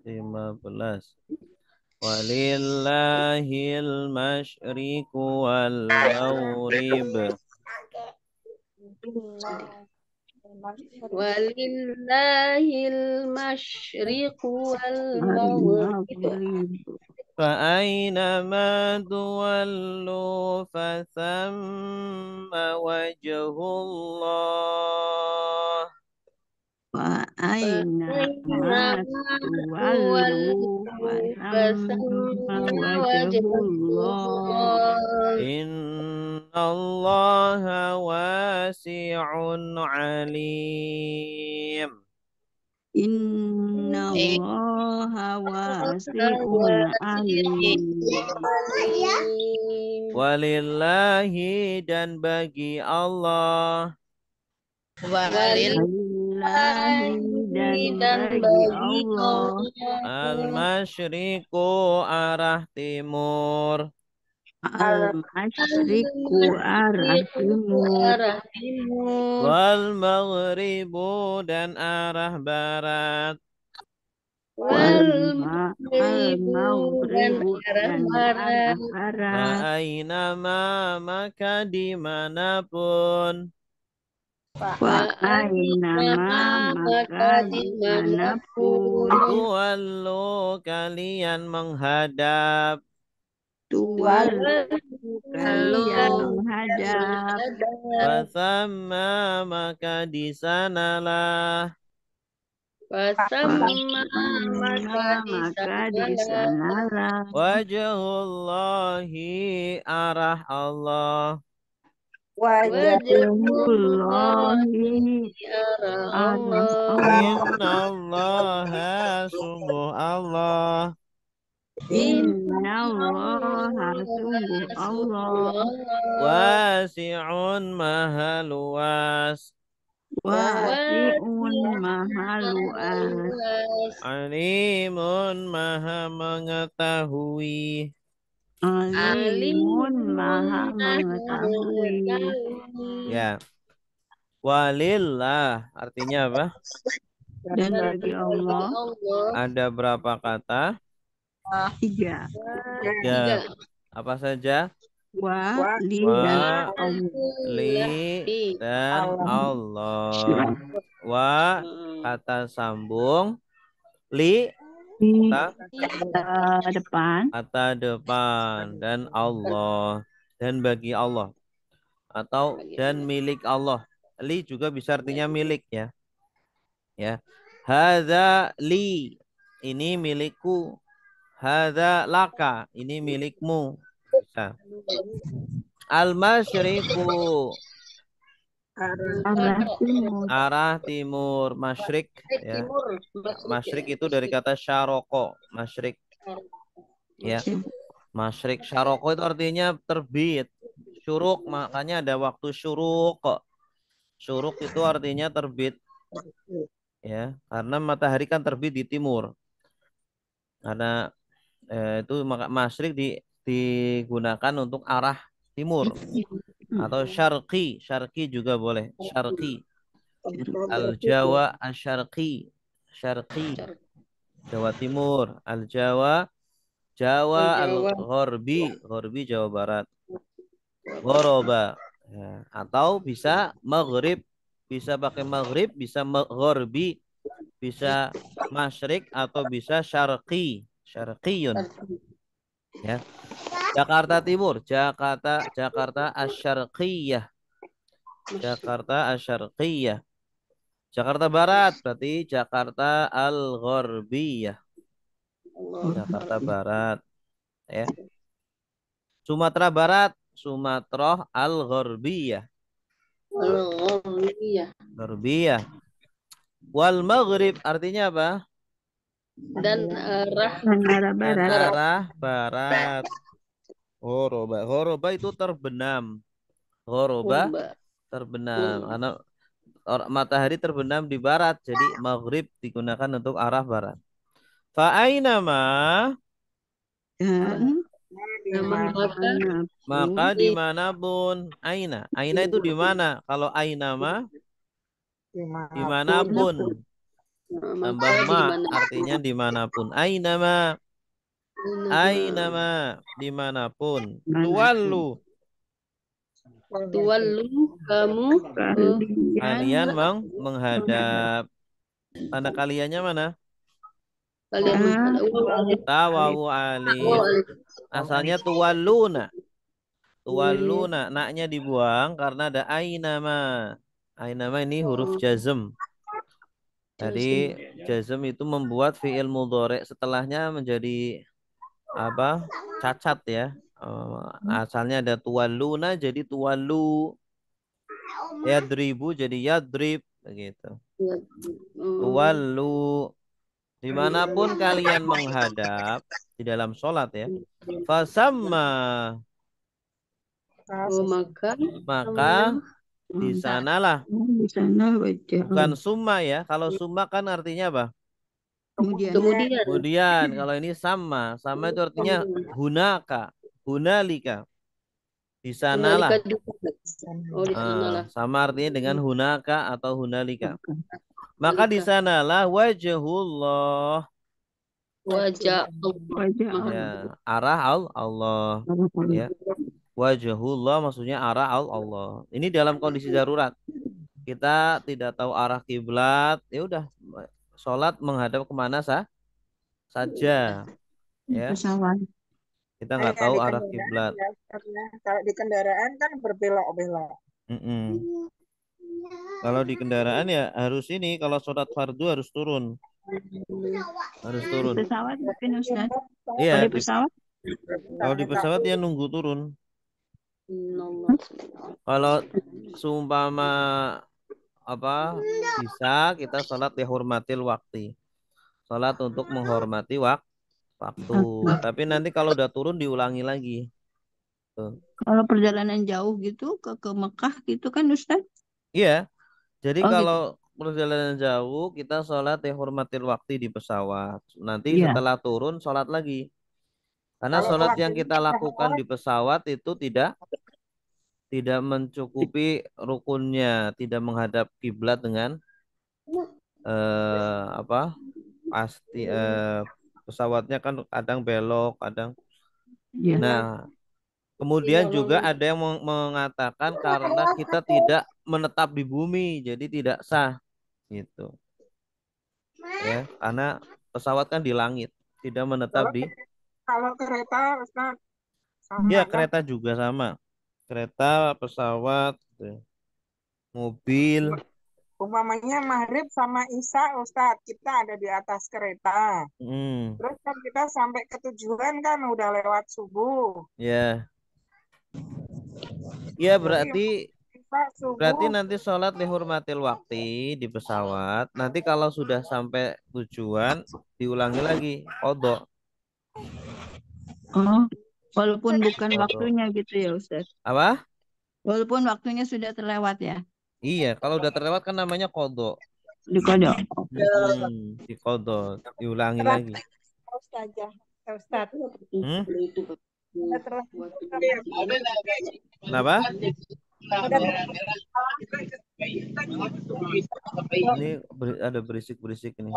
Walillahil masyriqu wal maghrib. Walillahil masyriqu wal maghrib. فأينما تولوا فثم وجه الله Wa'ainama tuwallu fasamma wajhullah. Innallaha wasi'un alim. Innallaha wasi'un alim. Walillahi dan bagi Allah. Walillahi dan bagi Allah. Al-masyriqu arah timur. Al-masyriqu arah timur. Wal maghribu dan arah barat. Wal maghribu dan arah barat. Fa'ainama maka dimanapun. Wa'ainama maka dimanapun. Tuwallu kalian menghadap. Tuwallu kalian menghadap. Fasamma maka di sanalah. Fasamma maka di sanalah Wajhullahi arah Allah. wajhullahi arah Allah. Innallaha sungguh Allah. Innallaha sungguh Allah. Wasi'un maha luas. Wasi'un maha luas. Alimun maha mengetahui. Alimun maha mengetahui. Ya. Walillah artinya apa? Dan bagi Allah Ada berapa kata? 3. Ya. Apa saja? Wa, li, dan Wa, Allah. li, dan Allah. Wa, kata sambung. Li, Di kata depan. kata depan. Dan Allah. Dan bagi Allah. Atau dan milik Allah. Li juga bisa artinya milik ya. Ya. Hadza li. Ini milikku. Hadza laka. Ini milikmu. Bisa. Al-masyriqu. Arah timur. Arah timur. Masyrik. Ya. Masyrik itu dari kata syaroko. Masyrik. Ya. Masyrik. Syaroko itu artinya terbit. Syuruk. Makanya ada waktu syuruk. Syuruk itu artinya terbit. Ya. Karena matahari kan terbit di timur. Karena itu maka masyrik digunakan untuk arah timur atau syarqi. Syarqi juga boleh. Syarqi. Al-Jawa Asy-Syarqi. Syarqi. Jawa Timur. Al-Jawa Jawa Al-Gharbi. Gharbi Jawa Barat. Ghoroba. Ya. Atau bisa maghrib. Bisa pakai maghrib, bisa gharbi, bisa masyrik atau bisa syarqi. Syarqiyun. Ya. Jakarta Timur, Jakarta Asy-Syarqiyah. Jakarta Asy-Syarqiyah. Jakarta Barat berarti Jakarta Al-Gharbiyah. Jakarta Barat ya. Sumatera Barat, Sumatera Al-Gharbiyah. Gharbiyah. Wal Maghrib artinya apa? Dan arah barat. Arah barat. Ghoroba. Ghoroba itu terbenam. Ghoroba terbenam. Karena matahari terbenam di barat. Jadi maghrib digunakan untuk arah barat. Fa'ainama. Dan Maka dimanapun. Aina. Aina itu di mana? Kalau ainama. Dimanapun. Tambah ma. Artinya dimanapun. Ainama. Ainama. Dimanapun. Tuwallu. kamu Kalian menghadap. Tanda kaliannya mana? kalian menghadap Tawawu alif. Asalnya tuwalluna. Tuwalluna. Naknya dibuang karena ada ainama. Ainama ini huruf jazm. Jadi jazm itu membuat fi'il mudhari setelahnya menjadi apa? Cacat ya. Asalnya ada tuwalluna jadi tuwallu. Yadribu jadi yadrib begitu. Tuwallu. Dimanapun kalian menghadap di dalam sholat ya. Fasamma. Maka di sanalah. Di sana wajah. Bukan summa ya. Kalau summa kan artinya apa? kemudian Kalau ini sama. Sama itu artinya hunaka. Hunalika. Di sanalah. di sanalah Sama artinya dengan hunaka atau hunalika. Maka di sanalah wajhullah. wajah Ya, arah Allah. Ya. Wajhullah maksudnya arah Allah. Ini dalam kondisi darurat. Kita tidak tahu arah kiblat, ya udah sholat menghadap kemana saja. Ya. Pesawat. Kita nggak tahu arah kiblat. Kalau di kendaraan kan berbelok-belok. Kalau di kendaraan ya harus ini. Kalau sholat fardu harus turun. Harus turun. Pesawat mungkin Ustaz. Iya. Kalau di pesawat. Kalau di pesawat ya nunggu turun. Kalau seumpama bisa kita sholat dihormatil waktu. Sholat untuk menghormati waktu. Tapi nanti kalau udah turun diulangi lagi. Tuh. Kalau perjalanan jauh gitu ke Mekah gitu kan Ustaz? Iya. Jadi Oh gitu. kalau perjalanan jauh kita sholat ya hormatil waktu di pesawat. Nanti Iya. setelah turun sholat lagi. Karena Kalau sholat yang waktunya kita lakukan di pesawat itu tidak mencukupi rukunnya, tidak menghadap kiblat dengan apa? Pasti pesawatnya kan kadang belok, kadang. Iya. Nah, kemudian juga ada yang mengatakan karena kita tidak menetap di bumi, jadi tidak sah gitu. Ya, karena pesawat kan di langit, tidak menetap kalau di. kalau kereta Ustaz Ya, sama kan? kereta juga sama. Kereta, pesawat, gitu. Mobil. Umpamanya maghrib sama isya Ustaz, kita ada di atas kereta. Hmm, Terus kan kita sampai ke tujuan kan udah lewat subuh. ya. Ya, Jadi isya berarti subuh nanti sholat lihurmatil waktu di pesawat. Nanti kalau sudah sampai tujuan, diulangi lagi. Kodok. Oh, walaupun bukan Kodok. waktunya gitu ya Ustaz. Apa? Walaupun waktunya sudah terlewat ya. Iya, kalau udah terlewat kan namanya kodok. Dikodok. Di kodok. Diulangi lagi. Ustazah, Ustaz. Hmm? Udah terlalu Kenapa? Ini ada berisik-berisik ini.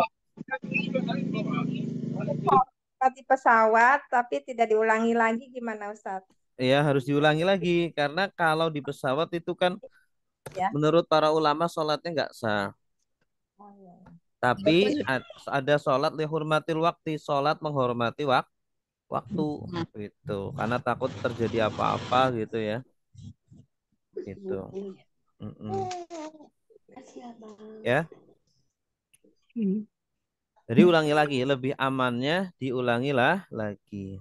Di pesawat tapi tidak diulangi lagi gimana Ustaz? Ya, harus diulangi lagi. Karena kalau di pesawat itu kan Ya. menurut para ulama sholatnya nggak sah. Oh, iya. Tapi ada sholat lihurmatil waktu. Sholat menghormati waktu. Gitu. Karena takut terjadi apa-apa gitu ya. Gitu. Ya. Jadi ulangi lagi. Lebih amannya diulangilah lagi.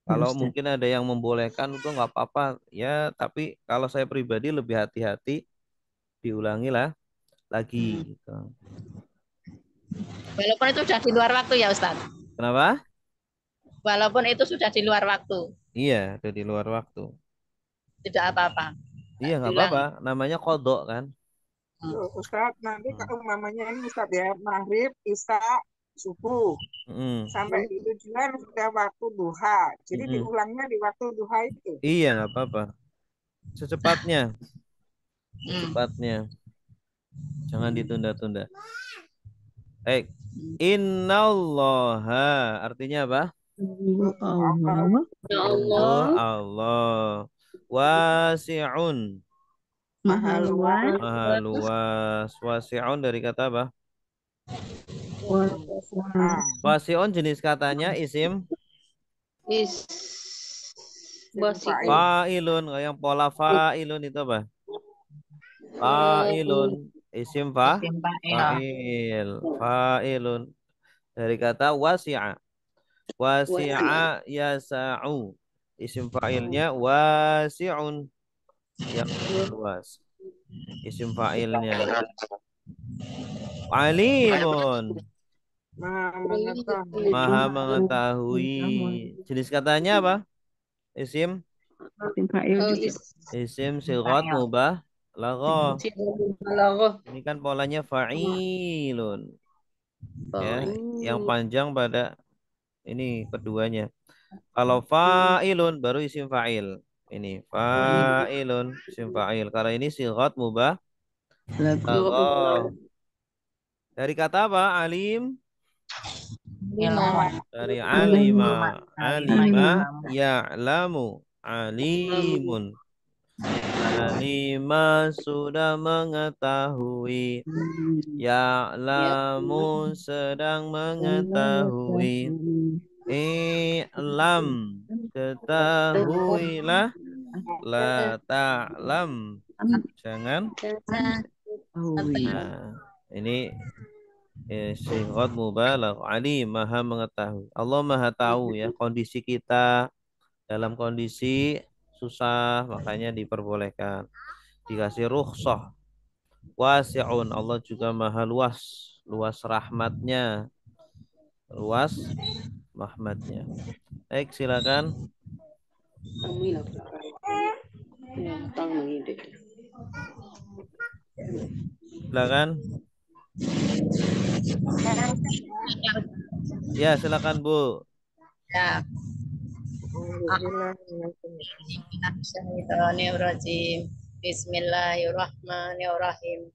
Kalau Ustaz. mungkin ada yang membolehkan itu nggak apa-apa ya, tapi kalau saya pribadi lebih hati-hati diulangilah lagi gitu. Walaupun itu sudah di luar waktu ya Ustaz. Kenapa? Walaupun itu sudah di luar waktu, Iya, udah di luar waktu. tidak apa-apa. Iya, nggak Diulangi. apa-apa. Namanya kodok kan. Ustaz, nanti kalau umpamanya ini Ustaz ya, maghrib, isya, subuh. Sampai di tujuan sudah waktu duha. Jadi diulangnya di waktu duha itu. Iya, nggak apa-apa. Secepatnya. Jangan ditunda-tunda. Baik. Innallaha artinya apa? Allah. Ya Allah. Allah. Wasi'un. Maha luas. Maha luas. Wasi'un dari kata apa? Wasi'un jenis katanya isim Basiku. fa'ilun. Yang pola fa'ilun itu apa? Fa'ilun. Isim fa'il. Fa'ilun. Dari kata wasi'a. Wasi'a yasa'u. Isim fa'ilnya wasi'un. Yang luas. Isim fa'ilnya. Alimun. Maha mengetahui. Jenis katanya apa? Isim sighat mubah laghah. Ini kan polanya fa'ilun. Ya, yang panjang pada ini keduanya. Kalau fa'ilun baru isim fa'il. Ini fa'ilun isim fa'il. Karena ini sighat mubah laghah. Dari kata apa? Alim. Dari alima. Alima ya'lamu. Alimun. Alima sudah mengetahui. Ya'lamu sedang mengetahui. I'lam ketahuilah. La ta'lam. Jangan. Nah, ini sighat mubalagh. Ali maha mengetahui. Allah maha tahu ya kondisi kita dalam kondisi susah, makanya diperbolehkan. Dikasih rukhsah. Wasi'un, Allah juga maha luas, luas rahmatnya. Luas rahmatnya. Baik, silakan. Silakan. Ya, silakan Bu. Ya. Alhamdulillah. Bismillahirrahmanirrahim.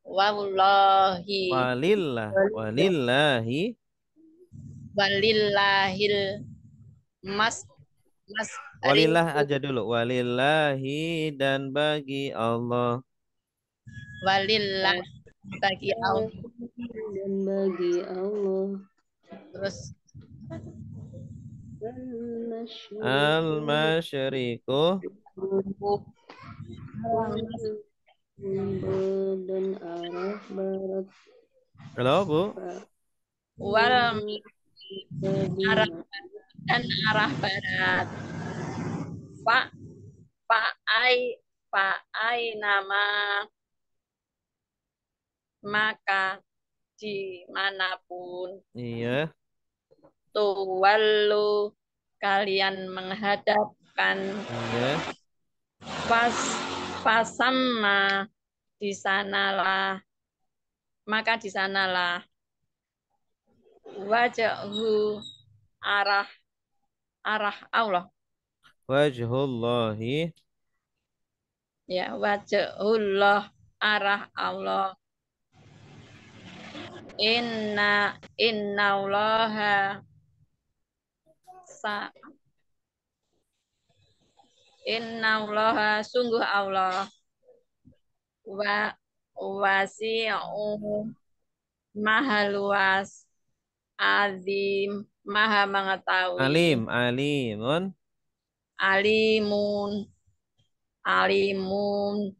Wallahi Walillahi walillahil mas mas walillah aja dulu. Walillahi dan bagi Allah. walillah bagi Allah. Dan bagi Allah Terus Al-masyriqu dan arah barat. Halo Bu. wal arah dan arah barat. Pak ai nama maka dimanapun Iya. tuwallu kalian menghadapkan Iya. pasamma di sanalah maka di sanalah wajhu arah Allah Wajhullahi ya wajhullah arah Allah innallaha sungguh Allah wasi'u maha luas azim maha mengetahui alimun alimun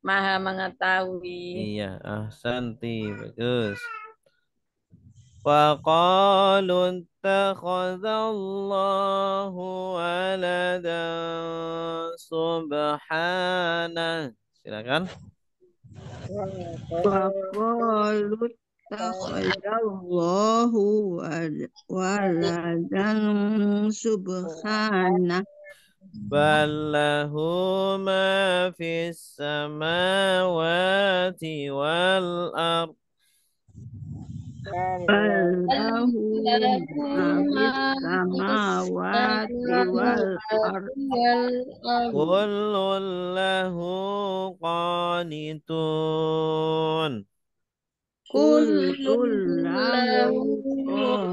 maha mengetahui. iya ahsanti bagus. Wa qalu ittakhadallahu waladan subhanah. Silakan. Waqalu takhadallahu waladan subhanah. Ballahu ma fis samawati wal ard. Ballahu ma samawati wal ard. Kullun lahu qanitun. Kullun lahu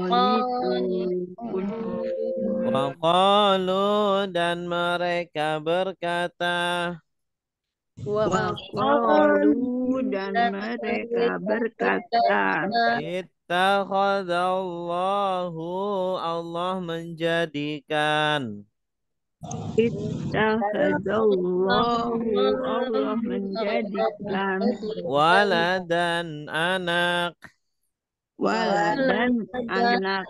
qanitun. Wa qalu dan mereka berkata. Wa qalu dan mereka berkata. Ittakhadallahu Allah menjadikan. Ittakhadallahu Allah menjadikan. Waladan anak. Waladan anak.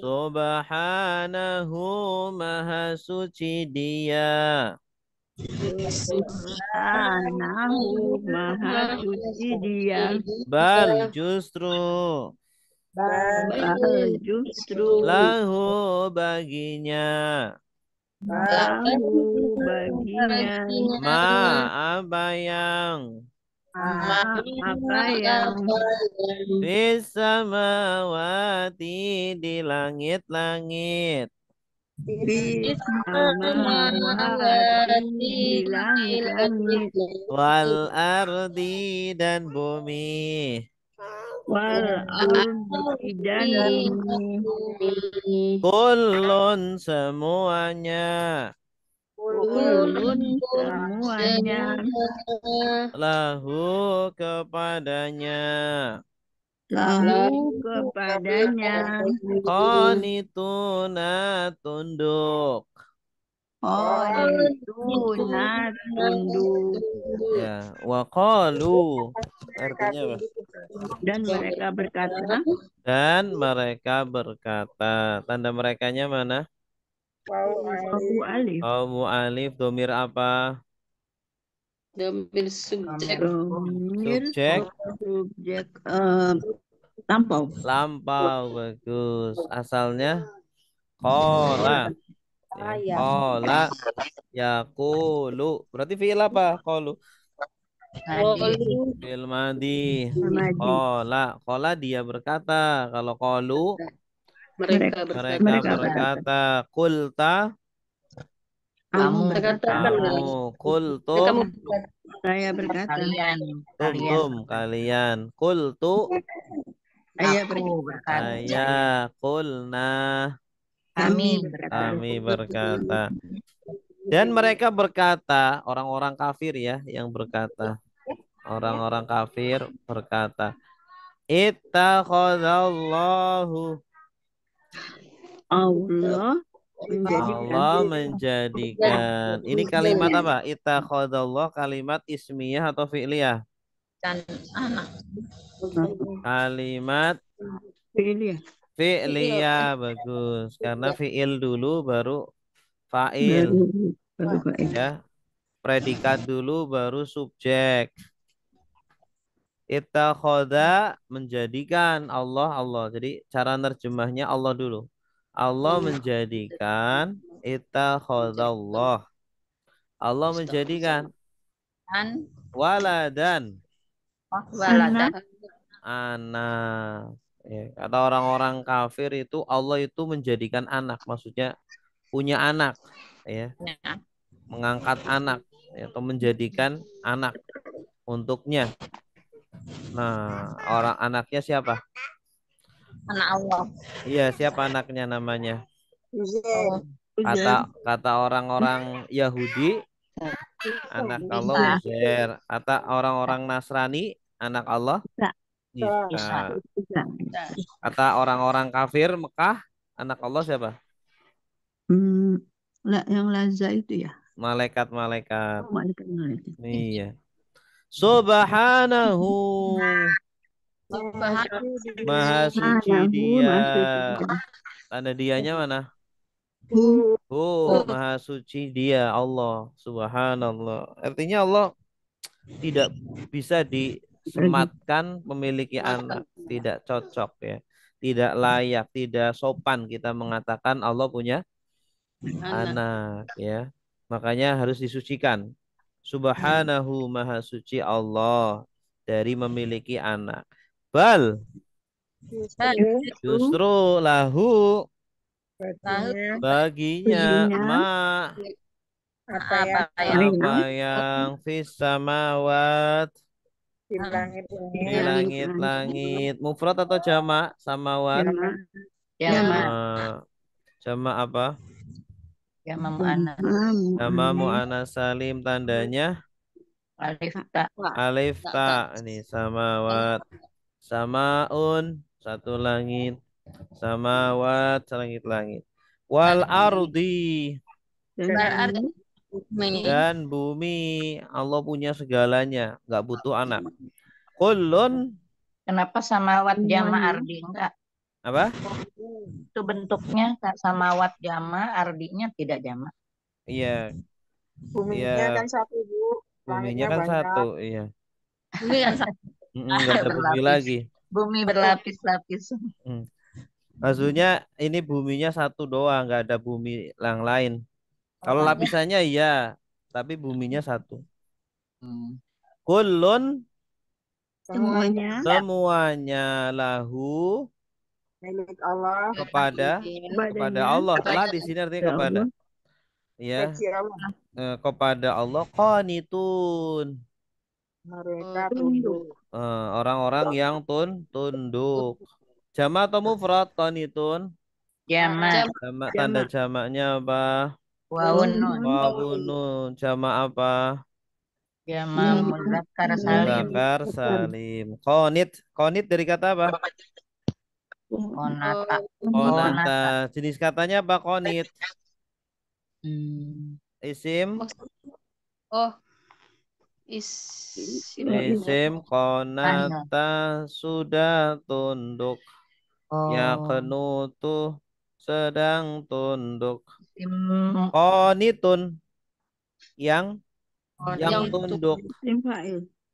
Subhanahu maha suci dia. Subhanahu maha suci dia. Bal justru. Lahu baginya. Lahu baginya. Ma apa yang. Apa yang Fis samawati di langit-langit. Fis samawati di langit-langit. Wal ardi dan bumi. Wal ardi dan bumi. Kullun semuanya. Kullun semuanya. Lahu kepadanya. Lahu kepadanya. Qanituna tunduk. Qanituna tunduk. Ya, wa qalu artinya apa? Dan mereka berkata. Dan mereka berkata. Tanda merekanya mana? Wawu alif. Wawu alif domir apa? Domir subjek. Subjek lampau. Lampau bagus. Asalnya qala. Ya, qala yaqulu. Berarti fi'il apa? Qalu. Qalu. Fil madi. Al-Madi. Qala dia berkata. Kalau qalu Mereka mereka Mereka berkata. Qulta Kamu berkata. kamu. Qultum Kamu berkata. Saya berkata. kalian. Qultu Saya berkata. saya. Qulna Kami berkata. kami berkata. Dan mereka berkata, orang-orang kafir ya yang berkata. Orang-orang kafir berkata, Ittakhadallahu. Allah menjadikan. Allah menjadikan. Ini kalimat apa? Ittakhadallah kalimat ismiyah atau fi'liyah? Dan anak. Kalimat Pilih ya. fi'liyah bagus. Karena fi'il dulu baru fa'il. Baru fa'il. Ya. Predikat dulu baru subjek. Ittakhadha menjadikan Allah. Jadi cara nerjemahnya Allah dulu. Allah menjadikan ittakhadallah. Allah menjadikan Dan waladan waladan. anak. Ya, kata orang-orang kafir itu Allah itu menjadikan anak, maksudnya punya anak, ya, mengangkat anak, ya, atau menjadikan anak untuknya. Nah, orang anaknya siapa? Anak Allah. Iya, siapa anaknya namanya? Uzair. Kata orang-orang Yahudi, anak Allah Uzair. Kata orang-orang Nasrani, anak Allah Isa. Kata orang-orang kafir Mekah, anak Allah siapa? Yang Laza itu ya. Malaikat-malaikat. Malaikat. Iya. Subhanahu. Maha suci dia. Tanda dianya mana? Maha suci dia Allah. Subhanallah. Artinya Allah tidak bisa disematkan memiliki anak. Tidak cocok ya. Tidak layak, tidak sopan kita mengatakan Allah punya anak ya. Makanya harus disucikan. Subhanahu maha suci Allah dari memiliki anak. Bal justru lahu baginya apa yang fis samawat di langit-langit. Mufrad atau jamak? Samawat. Jamak apa? Jamak muannas salim, tandanya alif ta. Ini samawat. Samaun satu langit. Samawat selangit-langit. Wal ardi dan bumi. Allah punya segalanya, nggak butuh anak. Kullun. Kenapa samawat jama ardi enggak? Apa? Itu bentuknya samawat jama, ardinya tidak jama. Iya. Buminya kan satu, Bu. Buminya kan banyak. satu, iya. Bumi kan satu. Nggak ada bumi lagi. Bumi berlapis-lapis. Maksudnya ini buminya satu doang, nggak ada bumi yang lain. Kalau lapisannya iya, tapi buminya satu. Kullun semuanya lahu milik Allah kepada Allah. Telah di sini artinya kepada. Ya. Kepada Allah qanitun. Mereka tunduk. Orang-orang yang tunduk. Jamak atau mufrad qanitun? Jamak. Jamak, tanda jamaknya apa? Wawunun. Jamak apa? Jamak muzakkar salim. Muzakkar salim. Qanit dari kata apa? Qanata. Jenis katanya apa qanit? Isim. Isim qanata sudah tunduk. Ya kenutu sedang tunduk. Qanitun yang tunduk.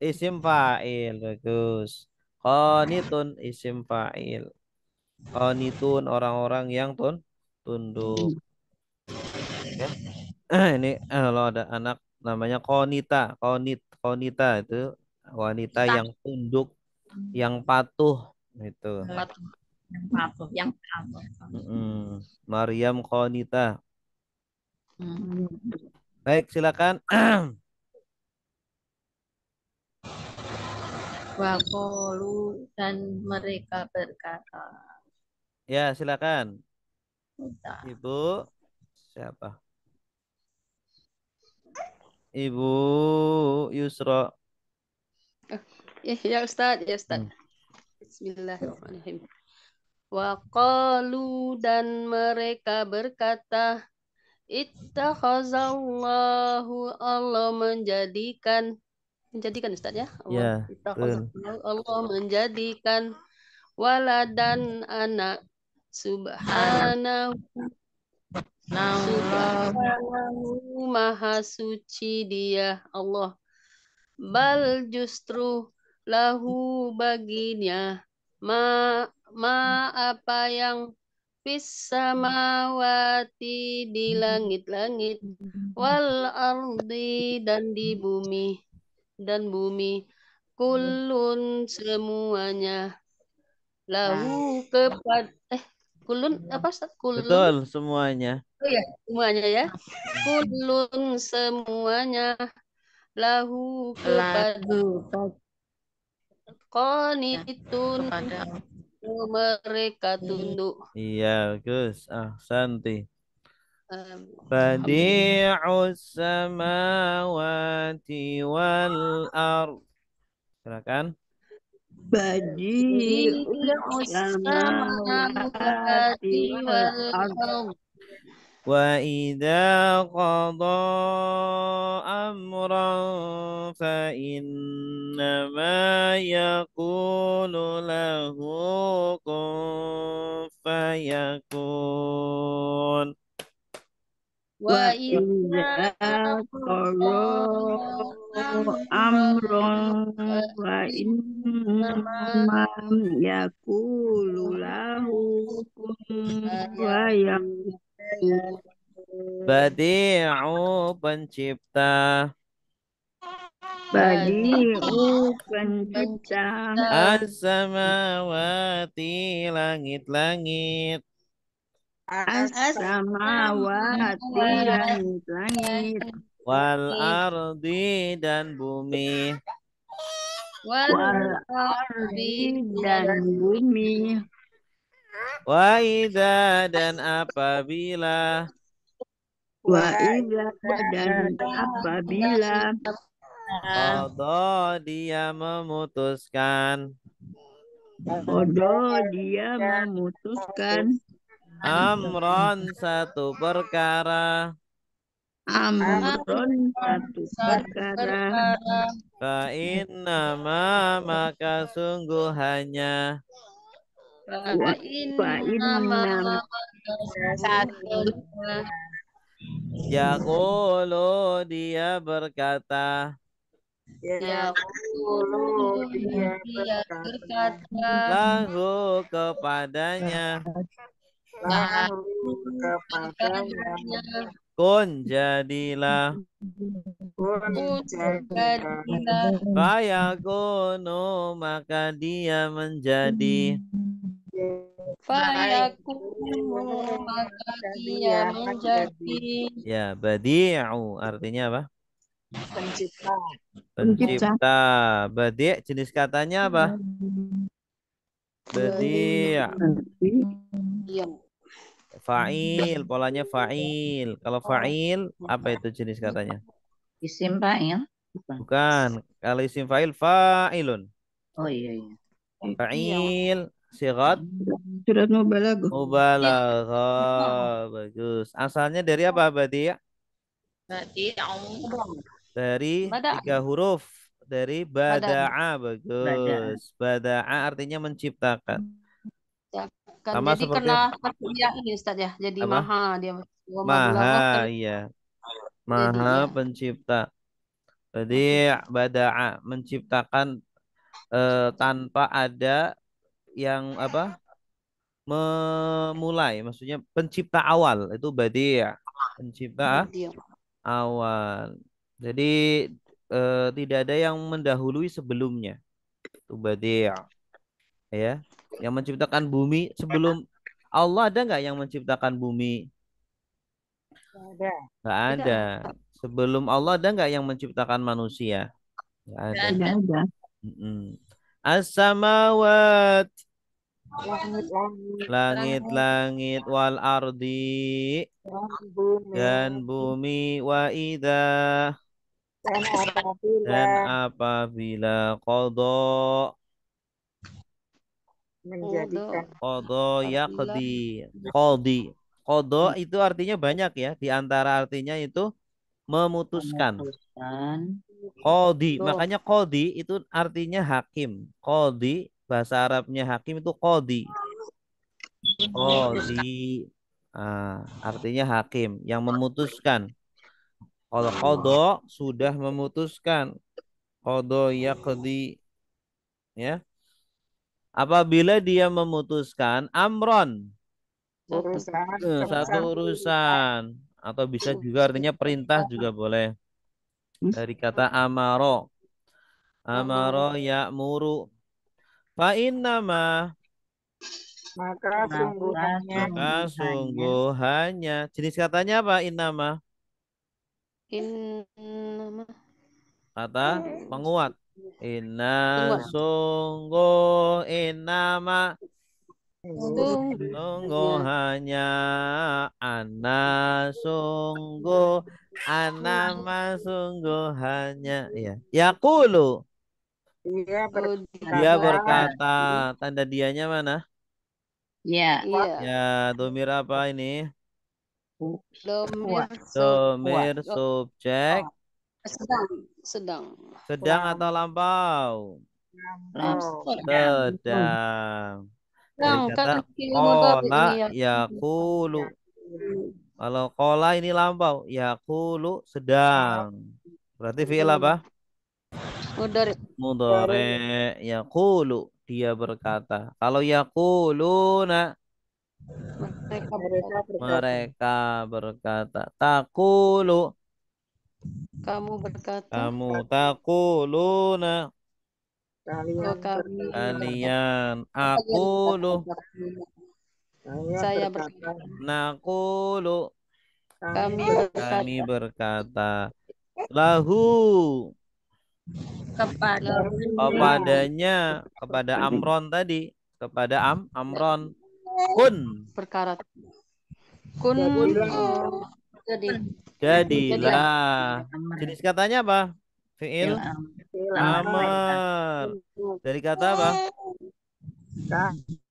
Isim fa'il. Bagus. Qanitun isim fa'il. Qanitun orang-orang yang tunduk. Ya. Ini kalau ada anak namanya konita. Konita itu wanita yang tunduk, yang patuh itu. Yang patuh, yang patuh. Maryam konita. Hmm. Baik, silakan. Waqalu dan mereka berkata. Ya, silakan. Udah. Ibu siapa? Ibu Yusra. Ya Ustaz, ya Ustaz. Bismillahirrahmanirrahim. Waqalu dan mereka berkata, Ittakhazallahu Allah menjadikan Ustaz ya. Ya, Allah menjadikan waladan anak subhanahu maha suci dia Allah. Bal justru lahu baginya ma apa yang fis samawati di langit-langit wal ardi dan di bumi kulun semuanya lahu kepada kulun apa Ustaz? Kulun betul semuanya. oh ya semuanya ya kulun semuanya lahu kepada qanitun mereka tunduk. Iya, Gus. Santi. Badi'us samawati wal ard. Silakan. Badi'us samawati wal ard. Wa idza qada amran fa innama yaqulu lahu kun fayakun. Wa idza qada amran wa innama yaqulu lahu kun fayakun. Badi'u pencipta. Badi'u pencipta. As-samawati langit-langit. As-samawati langit-langit. Wal ardi dan bumi. Wal ardi dan bumi. Wa idza dan apabila. Wa idza dan apabila. Qada dia memutuskan. Qada dia memutuskan. Amron satu perkara. Amron satu perkara. Fa innama maka sungguhnya. Fa innama Yaqulu dia berkata. Yaqulu dia berkata. Lahu kepadanya. Lahu kepadanya. Kun jadilah. Kun jadilah. Fayakunu maka dia menjadi. Fayakunu maka dia menjadi. Ya, badi'u artinya apa? Pencipta. Pencipta. Badi' jenis katanya apa? Badi'. Fa'il, polanya fa'il. Kalau fa'il apa itu jenis katanya? Isim fa'il. Bukan. Kalau isim fa'il fa'ilun. Oh iya. Fa'il sigat surat mubalaghah. Mubalaghah. Bagus. Asalnya dari apa, Badi? Dari 3 huruf. Dari bada'a. Bagus. Bada'a artinya menciptakan. Sama Jadi seperti kena ya ini Ustaz ya. Jadi apa? maha dia. Maha, iya. Maha pencipta. Jadi bada'a menciptakan tanpa ada yang apa? Memulai, maksudnya pencipta awal itu badi'. Pencipta awal. Jadi tidak ada yang mendahului sebelumnya. Itu badi' ya. Yang menciptakan bumi sebelum Allah, ada nggak yang menciptakan bumi? Ada. Nggak ada. Sebelum Allah ada nggak yang menciptakan manusia? Nggak ada. Tidak ada. Mm-mm. As-samawat, Langit-langit langit-langit, wal ardi, dan dan bumi bumi, wa idza, dan apabila dan apabila qada, menjadikan yaqdi, qadi. Qada itu artinya banyak ya. Di antara artinya itu memutuskan. memutuskan Qadi, makanya qadi itu artinya hakim. Qadi bahasa Arabnya hakim itu qadi. Qadi artinya hakim yang memutuskan. Kalau qada sudah memutuskan. Qada yaqdi ya. Apabila dia memutuskan amron, urusan satu satu urusan, atau bisa juga artinya perintah juga boleh. Dari kata amaro. Amaro ya'muru. Fa innama, maka maka maka sungguhnya sungguhannya sungguhannya. Jenis katanya apa? Innama. Innama Kata penguat. Inna penguat. sungguh innama. Sungguh Sungguh hanya. Anna sungguh. Anama sungguh hanya. Ya. Yaqulu. dia Oh, Dia berkata berkata. Tanda dianya mana? ya iya. Ya, domir apa ini? Domir kuat Domir subjek. sedang. Sedang. Sedang atau lampau? lampau sedang Sedang. Dari Sedang kan kata fi'il mudhari ini kola ya. yakulu. yang Kalau kola ini lampau. Yakulu sedang. Berarti fi'il apa? Mudhari. Mudhari. Yakulu. Dia berkata. Kalau yakuluna. Mereka mereka berkata. berkata Mereka berkata. Takulu. Kamu berkata. Kamu takuluna. Oh, kalian kami berkata berkata. Kalian. Kalian Akulu. berkata. saya Saya berkata berkata. Nakulu. kami Kami Kami berkata. berkata. Lahu. kepada lalu Kepadanya. Kepada Amron tadi. Kepada Amron. Kun. Perkara. Kun. jadilah Jadi. Jadilah. Jadilah. Jenis katanya apa? Fi'il. fil amr Amar. Dari kata apa?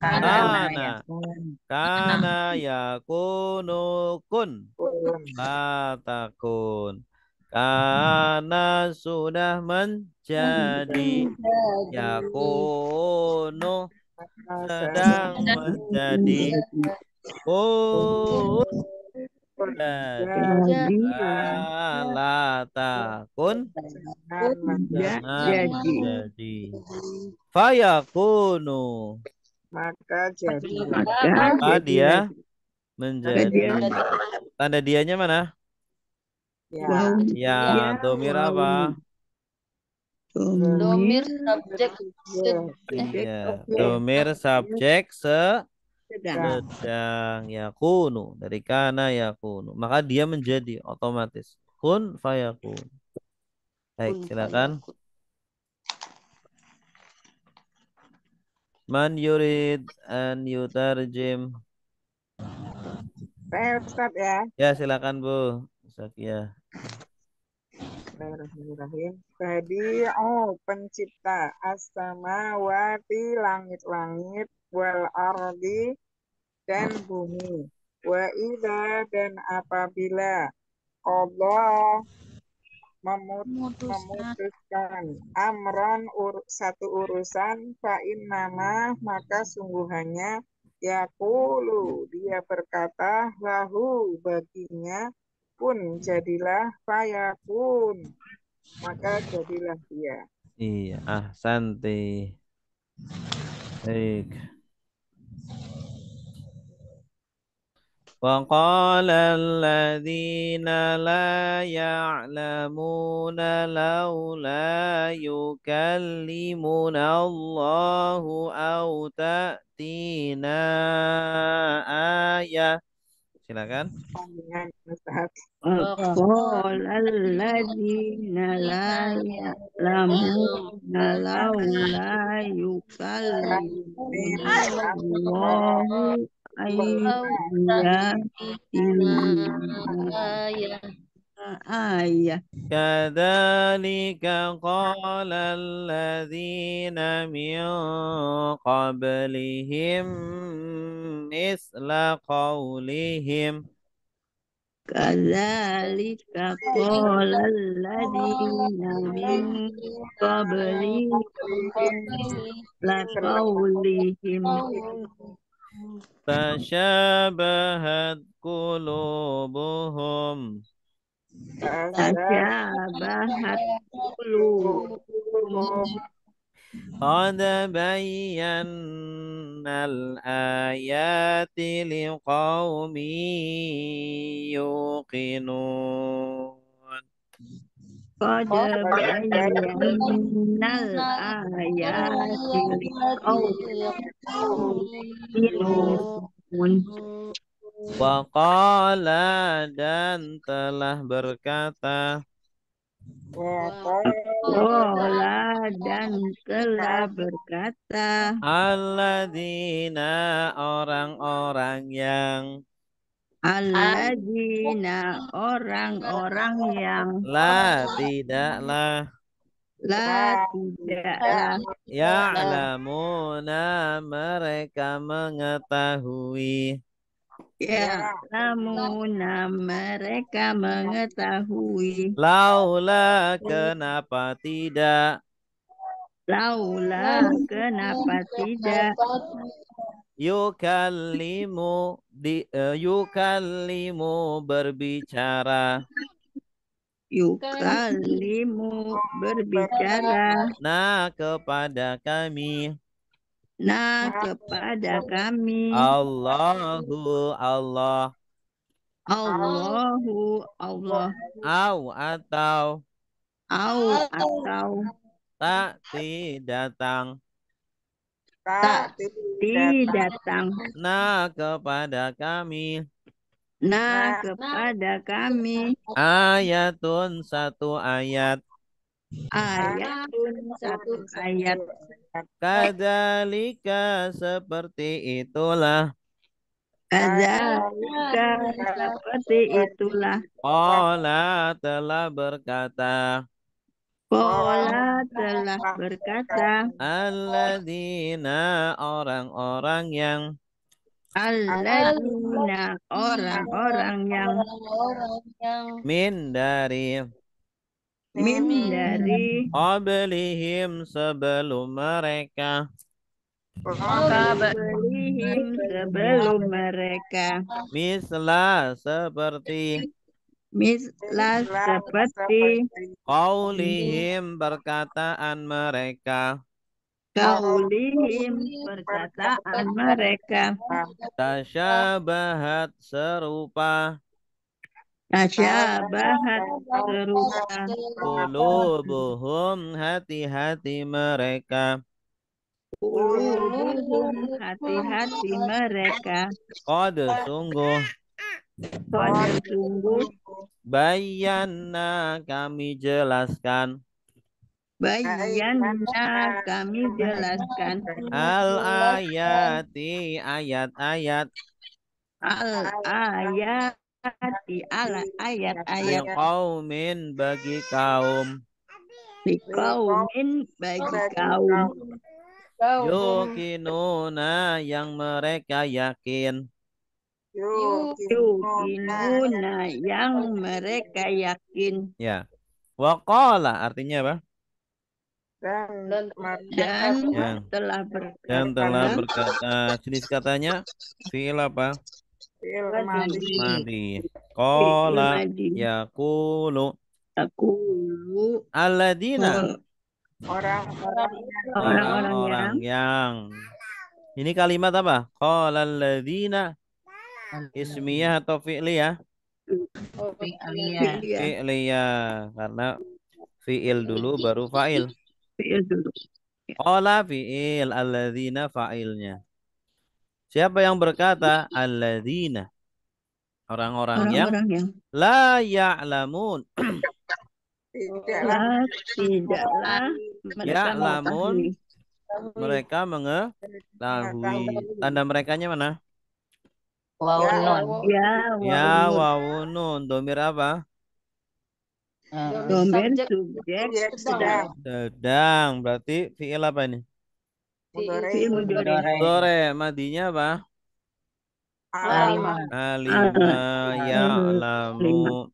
karena Kana. ya pun Kana yakunu kun. pun La takun. Karena sudah menjadi. Yakunu sedang sedang menjadi. Kun menjadi Jadilah la takun sedang tidak jangan jadi. menjadi. Fayakunu maka jadilah maka Maka dia maka dia menjadi. Tanda dianya mana? ya wau Ya, dia domir wau apa? Domir domir subjek Iya, objek domir subjek sedang sedang yakunu dari kana yakunu. Maka dia menjadi otomatis. Kun fayakun. Baik, kun silakan. fayakun. Man yurid an yutarjim. saya Ustaz ya. Ya, silakan Bu. Sakia. Bismillahirrahmanirrahim. Badi'u pencipta as-samawati langit-langit wal ardi dan bumi. Wa idza dan apabila Allah memutuskan memutuskan amran satu urusan fa nama maka sungguhannya yaqulu dia berkata lahu baginya pun jadilah fayakun maka jadilah dia. Iya, santai. Baik. وقال الذين لا يعلمون لولا يكلمنا الله أو تأتينا آية. Silakan. وقال الذين لا يعلمون لولا يكلمنا الله أي آية. كذلك قال الذين من قبلهم مثل قولهم كذلك قال الذين من قبلهم لقولهم تشابهت قلوبهم تشابهت قلوبهم قد بينا الآيات لقوم يوقنون قد بينا الآيات لقوم يوقنون. وقال dan telah berkata Waqala dan telah berkata alladzina orang-orang yang alladzina orang-orang yang tidaklah tidaklah ya'lamuna mereka mengetahui ya'lamuna mereka mengetahui laula kenapa tidak laula kenapa tidak yukallimu berbicara yukallimu berbicara kepada kami kepada kami Allahu Allah Allahu Allah atau tak datang kepada kami kepada kami ayatun satu ayat satu ayat kadzalika seperti itulah seperti itulah qala telah berkata alladzina orang-orang yang min dari qablihim sebelum mereka misla seperti qaulihim perkataan mereka tasyabahat serupa qulubuhum hati-hati mereka qad sungguh bayyana kami jelaskan al ayati ayat-ayat liqaumin bagi kaum yuqinuna yang mereka yakin ya. Waqala artinya apa? telah berkata. Jenis katanya fi'il apa? Madi. Qala yaqulu alladzina orang-orang yang ini kalimat apa? Qala alladzina Ismiyah atau fi'liyah? Oh, Fi'liyah. Iya. Fi'liyah. Karena fi'il dulu baru fa'il. Fi'il dulu. Qala fi'il, alladzina fa'ilnya. Siapa yang berkata? Alladzina. Orang-orang yang Orang-orang yang la ya'lamun. Tidaklah tidaklah mereka Ya'lamun. mengetahui. Mereka mengetahui. Tanda merekanya mana? Waw nun. Ya, Ya wawun. wawunun. Domir apa? Domir subjek subjek sedang. Sedang. Berarti fi'il apa ini? fi'il mudhari. Sore. Madinya apa? Alima. Alima Lima.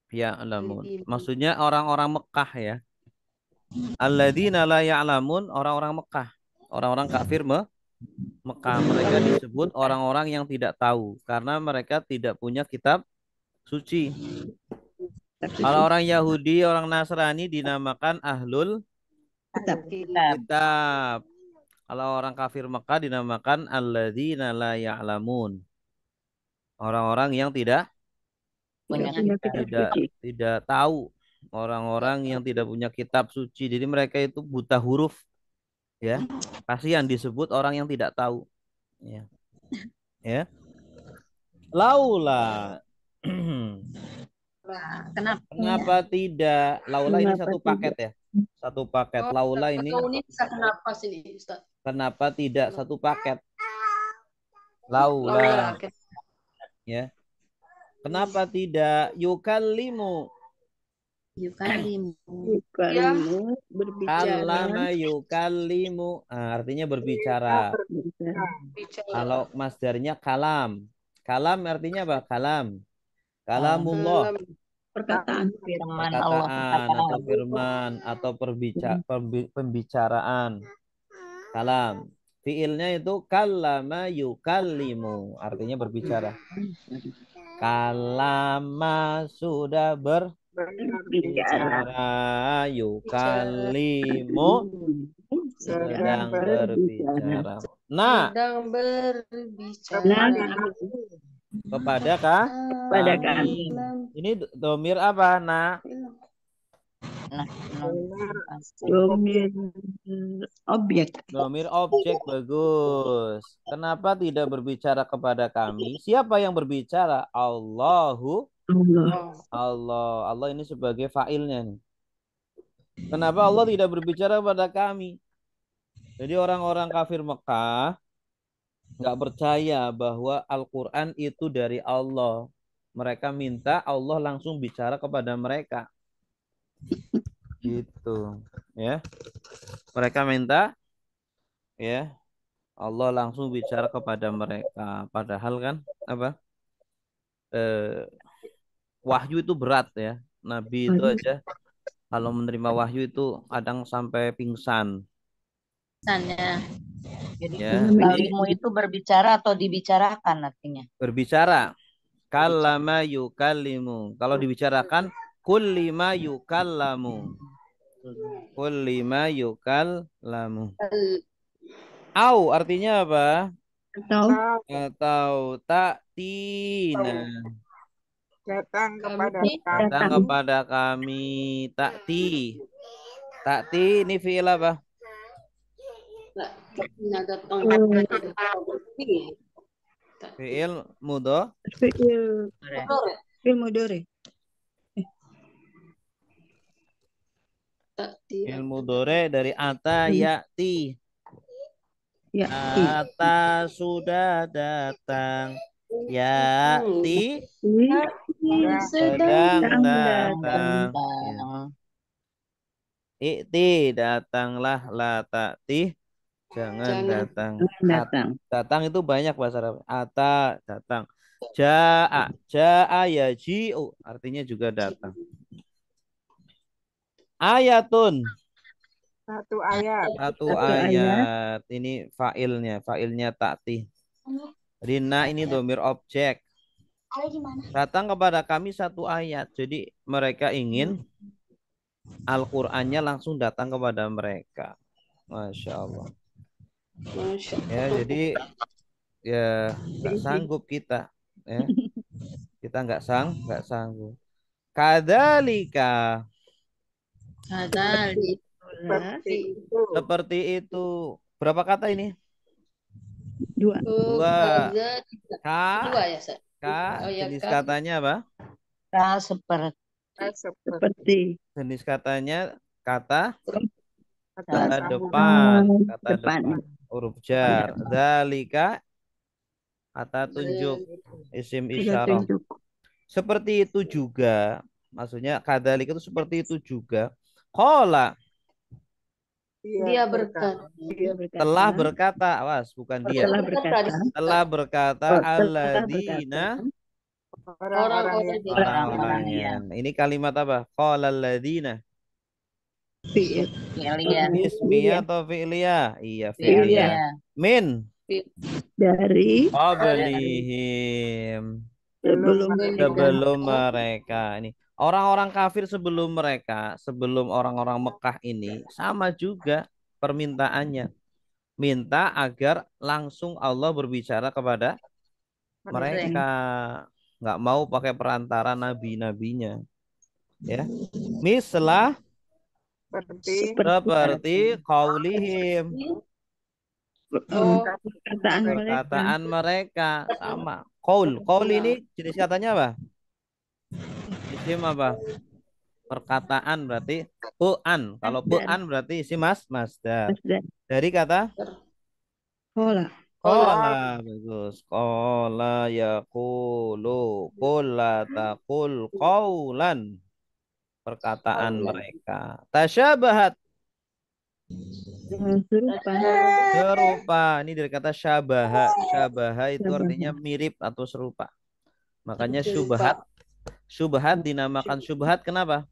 ya'lamun. Maksudnya orang-orang Mekah ya. Alladzina la ya'lamun, orang-orang Mekah. Orang-orang kafir Mekah. Mereka disebut orang-orang yang tidak tahu karena mereka tidak punya kitab suci. Kalau orang Yahudi, orang Nasrani dinamakan ahlul kitab. Kalau orang kafir Mekah dinamakan alladzina la ya'lamun. Orang-orang yang tidak Punya tidak tahu, orang-orang yang tidak punya kitab suci. Jadi mereka itu buta huruf, ya. Kasihan disebut orang yang tidak tahu, ya. Ya. Laula. Kenapa tidak? Laula ini satu paket ya. Satu paket. Laula ini. Kenapa sini, Ustaz? Kenapa tidak satu paket? Laula. Ya. Kenapa tidak yukallimu? Yukallimu berbicara. Kallama yukallimu. Artinya berbicara. Kalau masdarnya kalam. Kalam artinya apa? Kalam. Kalamullah. Perkataan. firman Allah. Perkataan atau firman atau pembicaraan. Kalam. Fiilnya itu kallama yukallimu. Artinya berbicara. Kalama sudah berbicara, yukallimu sedang berbicara. Nah, sedang berbicara kepada kami. Ini domir apa? Nah, Domir objek. domir objek, bagus. Kenapa tidak berbicara kepada kami? Siapa yang berbicara? Allah. Allah ini sebagai fa'ilnya nih. Kenapa Allah tidak berbicara kepada kami? Jadi orang-orang kafir Mekah nggak percaya bahwa Al-Quran itu dari Allah. Mereka minta Allah langsung bicara kepada mereka. Gitu, ya. Mereka minta, ya, Allah langsung bicara kepada mereka. Padahal kan apa? Wahyu itu berat ya. Nabi itu aja kalau menerima wahyu itu kadang sampai pingsan. Jadi Ya. kalimu itu berbicara atau dibicarakan artinya? Berbicara. Kallama yukallimu. Kalau dibicarakan kullima yukallamu. Kullima yukallamu. Au artinya apa? Atau ta'tina. Datang kepada Datang kepada kami. Ta'ti. Ta'ti ini fi'il apa? Fi'il mudho. Fi'il mudhari. Fi'il mudhari dari ata ya'ti. Ya'ti. Ata sudah datang. Ya'ti sedang datang. I'ti datanglah, la ta'ti jangan datang. Datang itu banyak bahasa Arab. Ata datang. Ja'a yaji'u artinya juga datang. Ayatun. Satu ayat. Satu ayat. Ini fa'ilnya ta'ti. Rina ini domir objek. Datang kepada kami satu ayat. Jadi mereka ingin Al-Qur'annya langsung datang kepada mereka. Masya Allah. Ya, jadi ya nggak sanggup kita, ya. Kita nggak sanggup. Kadzalika, Kadalik. Seperti itu. seperti itu. Berapa kata ini? Dua. Dua. Ada Ka, dua ya, Sa? Oh ya, jenis Kak. katanya apa? Seperti Seperti. Jenis katanya kata kata depan, kata Depan. depan. Huruf jar. Dzalika, kata tunjuk, isim Sudah isyarah. tunjuk. Seperti itu juga. Maksudnya kadzalika itu seperti itu juga. Qala, Dia berkata. Dia berkata. telah berkata, awas bukan dia. Telah berkata. Telah berkata Oh, telah alladzina, Orang-orang di orang-orangnya. Ini kalimat apa? Qala alladzina. Fi'il. Fi'liyah. Ismiyah atau fi'liyah? Iya, Fi'liyah. fi'liyah. Min Dari qablihim, sebelum mereka. Ini orang-orang kafir sebelum mereka, sebelum orang-orang Mekah ini sama juga permintaannya. Minta agar langsung Allah berbicara kepada mereka, nggak mau pakai perantara nabi-nabinya, ya. Mislah, seperti qaulihim, perkataan mereka sama. Qaul ini jenis katanya apa? Isim apa? Perkataan berarti pu'an. Kalau pu'an berarti isim masdar. Dari kata Kola. qala, bagus. Qala yaqulu, qul la taqul qaulan. Perkataan mereka. Tasyabahat, serupa. Ini dari kata syabaha. Syabaha itu artinya mirip atau serupa. Makanya syubhat. Syubhat dinamakan syubhat kenapa?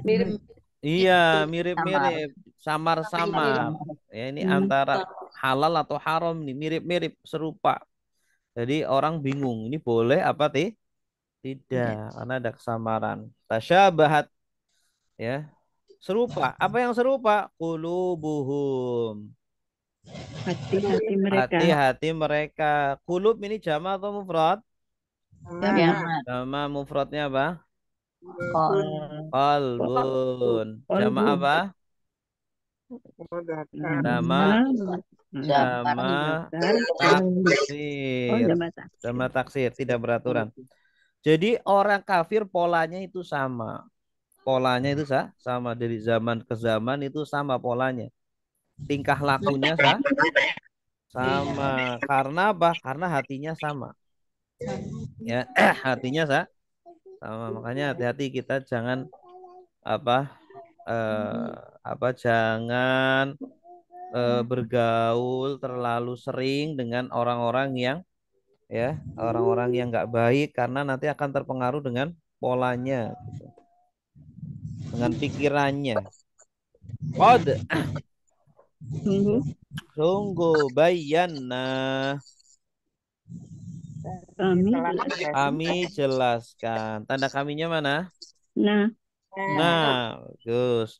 mirip Iya, mirip-mirip, samar-samar. Ya, ini antara halal atau haram nih, mirip-mirip, serupa. Jadi orang bingung, ini boleh apa tidak? Karena ada kesamaran. Tasyabahat, ya. Serupa. Apa yang serupa? Qulubuhum. Hati-hati mereka. Hati-hati mereka. Qulub ini jama atau mufrad? Jama, mufradnya apa? Qalbun. Jama apa? Jama taksir. Jama taksir, tidak beraturan. Jadi orang kafir polanya itu sama. Polanya itu sama dari zaman ke zaman itu sama polanya. Tingkah lakunya sama. Karena apa? Karena hatinya sama. Ya, hatinya sama. Makanya hati-hati kita jangan jangan bergaul terlalu sering dengan orang-orang yang nggak baik, karena nanti akan terpengaruh dengan polanya, gitu. Dengan pikirannya. Qad, sungguh bayyana, kami jelaskan. Tanda kaminya mana? Nah, bagus.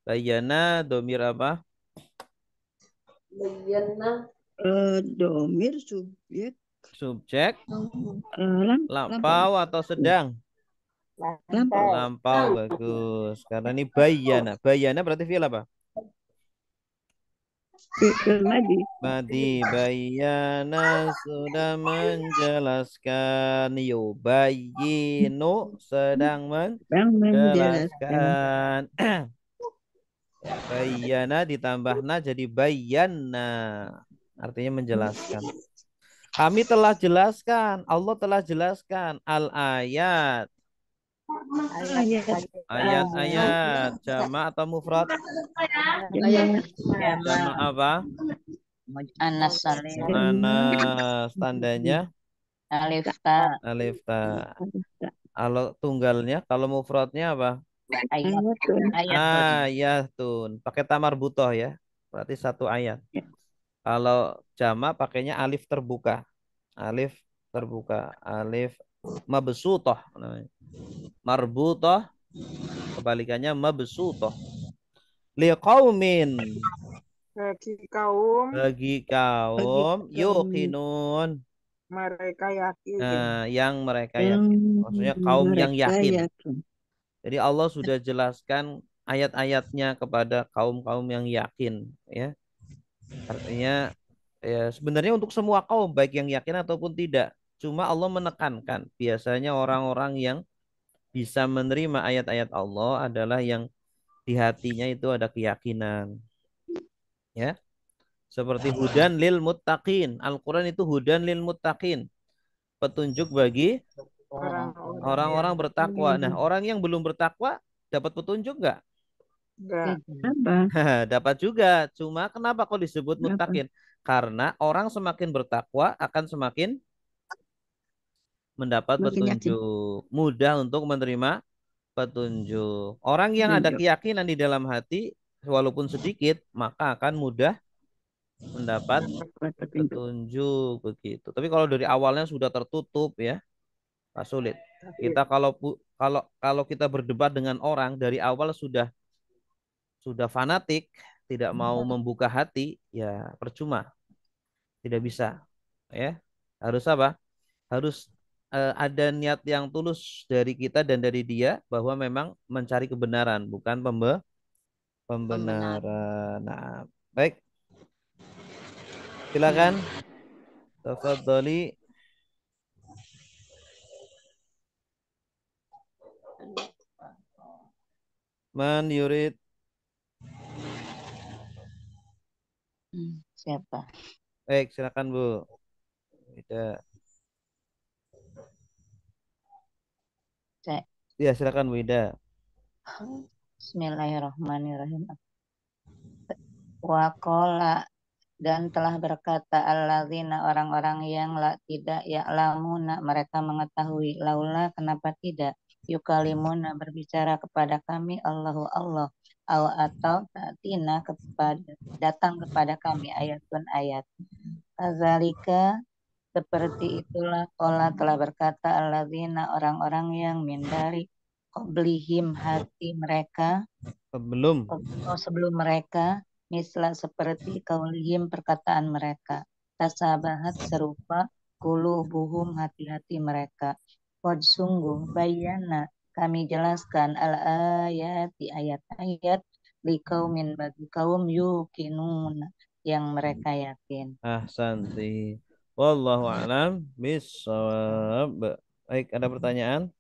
Bayyana domir apa? Bayyana. Domir Subjek. Lampau atau sedang? Lampau, bagus. Karena ini bayana. Bayana berarti fi'il apa? Madi. Bayana sudah menjelaskan. Yubayyinu sedang menjelaskan. Bayana ditambah na jadi bayana. Artinya menjelaskan. Kami telah jelaskan. Allah telah jelaskan. Al-ayat. Ayat-ayat. Jama atau mufrad? Jama apa? Anas. Tandanya? Alif ta. Kalau tunggalnya, kalau mufradnya apa? Ayatun. Pakai tamar butoh ya. Berarti satu ayat. Kalau jama pakainya alif terbuka. Alif mabsutoh namanya. Marbutoh kebalikannya mabsutoh. Liqaumin. bagi kaum Bagi bagi kaum kaum yuqinun. mereka yakin. Yang mereka yang yakin. Maksudnya kaum yang mereka yakin. yakin. Jadi Allah sudah jelaskan ayat-ayatnya kepada kaum-kaum yang yakin, ya. Artinya ya sebenarnya untuk semua kaum baik yang yakin ataupun tidak. Cuma Allah menekankan biasanya orang-orang yang bisa menerima ayat-ayat Allah adalah yang di hatinya itu ada keyakinan, ya. Seperti hudan lil muttaqin. Al-Qur'an itu hudan lil muttaqin, petunjuk bagi Orang-orang yang orang-orang bertakwa. Nah, orang yang belum bertakwa dapat petunjuk nggak? enggak. Apa? Dapat juga. Cuma kenapa kok disebut Apa? muttaqin? Karena orang semakin bertakwa akan semakin mendapat Makin yakin. petunjuk, mudah untuk menerima petunjuk. Orang yang ada Tunjuk. keyakinan di dalam hati, walaupun sedikit, maka akan mudah mendapat Dapat petunjuk. petunjuk begitu. Tapi kalau dari awalnya sudah tertutup, ya, sulit. Kita kalau kita berdebat dengan orang dari awal sudah fanatik, tidak mau membuka hati, ya percuma, tidak bisa, ya. Harus apa? Harus ada niat yang tulus dari kita dan dari dia bahwa memang mencari kebenaran, bukan Pembenar. pembenaran. Nah, baik, silakan. Tafadhali. Man yurid. Siapa? Baik, silakan Bu. Tidak. Saya. Ya, silakan Bu Ida. Bismillahirrahmanirrahim. Waqala, dan telah berkata alladzina, orang-orang yang tidak ya'lamuna, mereka mengetahui, laula, kenapa tidak, yukalimuna, berbicara kepada kami, Allahu Allah, atau ta'tina, datang kepada kami ayatun ayat. Kazalika, seperti itulah qala, telah berkata alladzina, orang-orang yang mindari qablihim, hati mereka sebelum mereka, misla, seperti kaulihim, perkataan mereka, tasabahat, serupa, kulubuhum, hati-hati mereka, qad, sungguh, bayana, kami jelaskan, al-ayati, ayat-ayat, liqaumin, bagi kaum yuqinun, yang mereka yakin. Ahsanti. Wallahu a'lam bishawab. Baik, ada pertanyaan?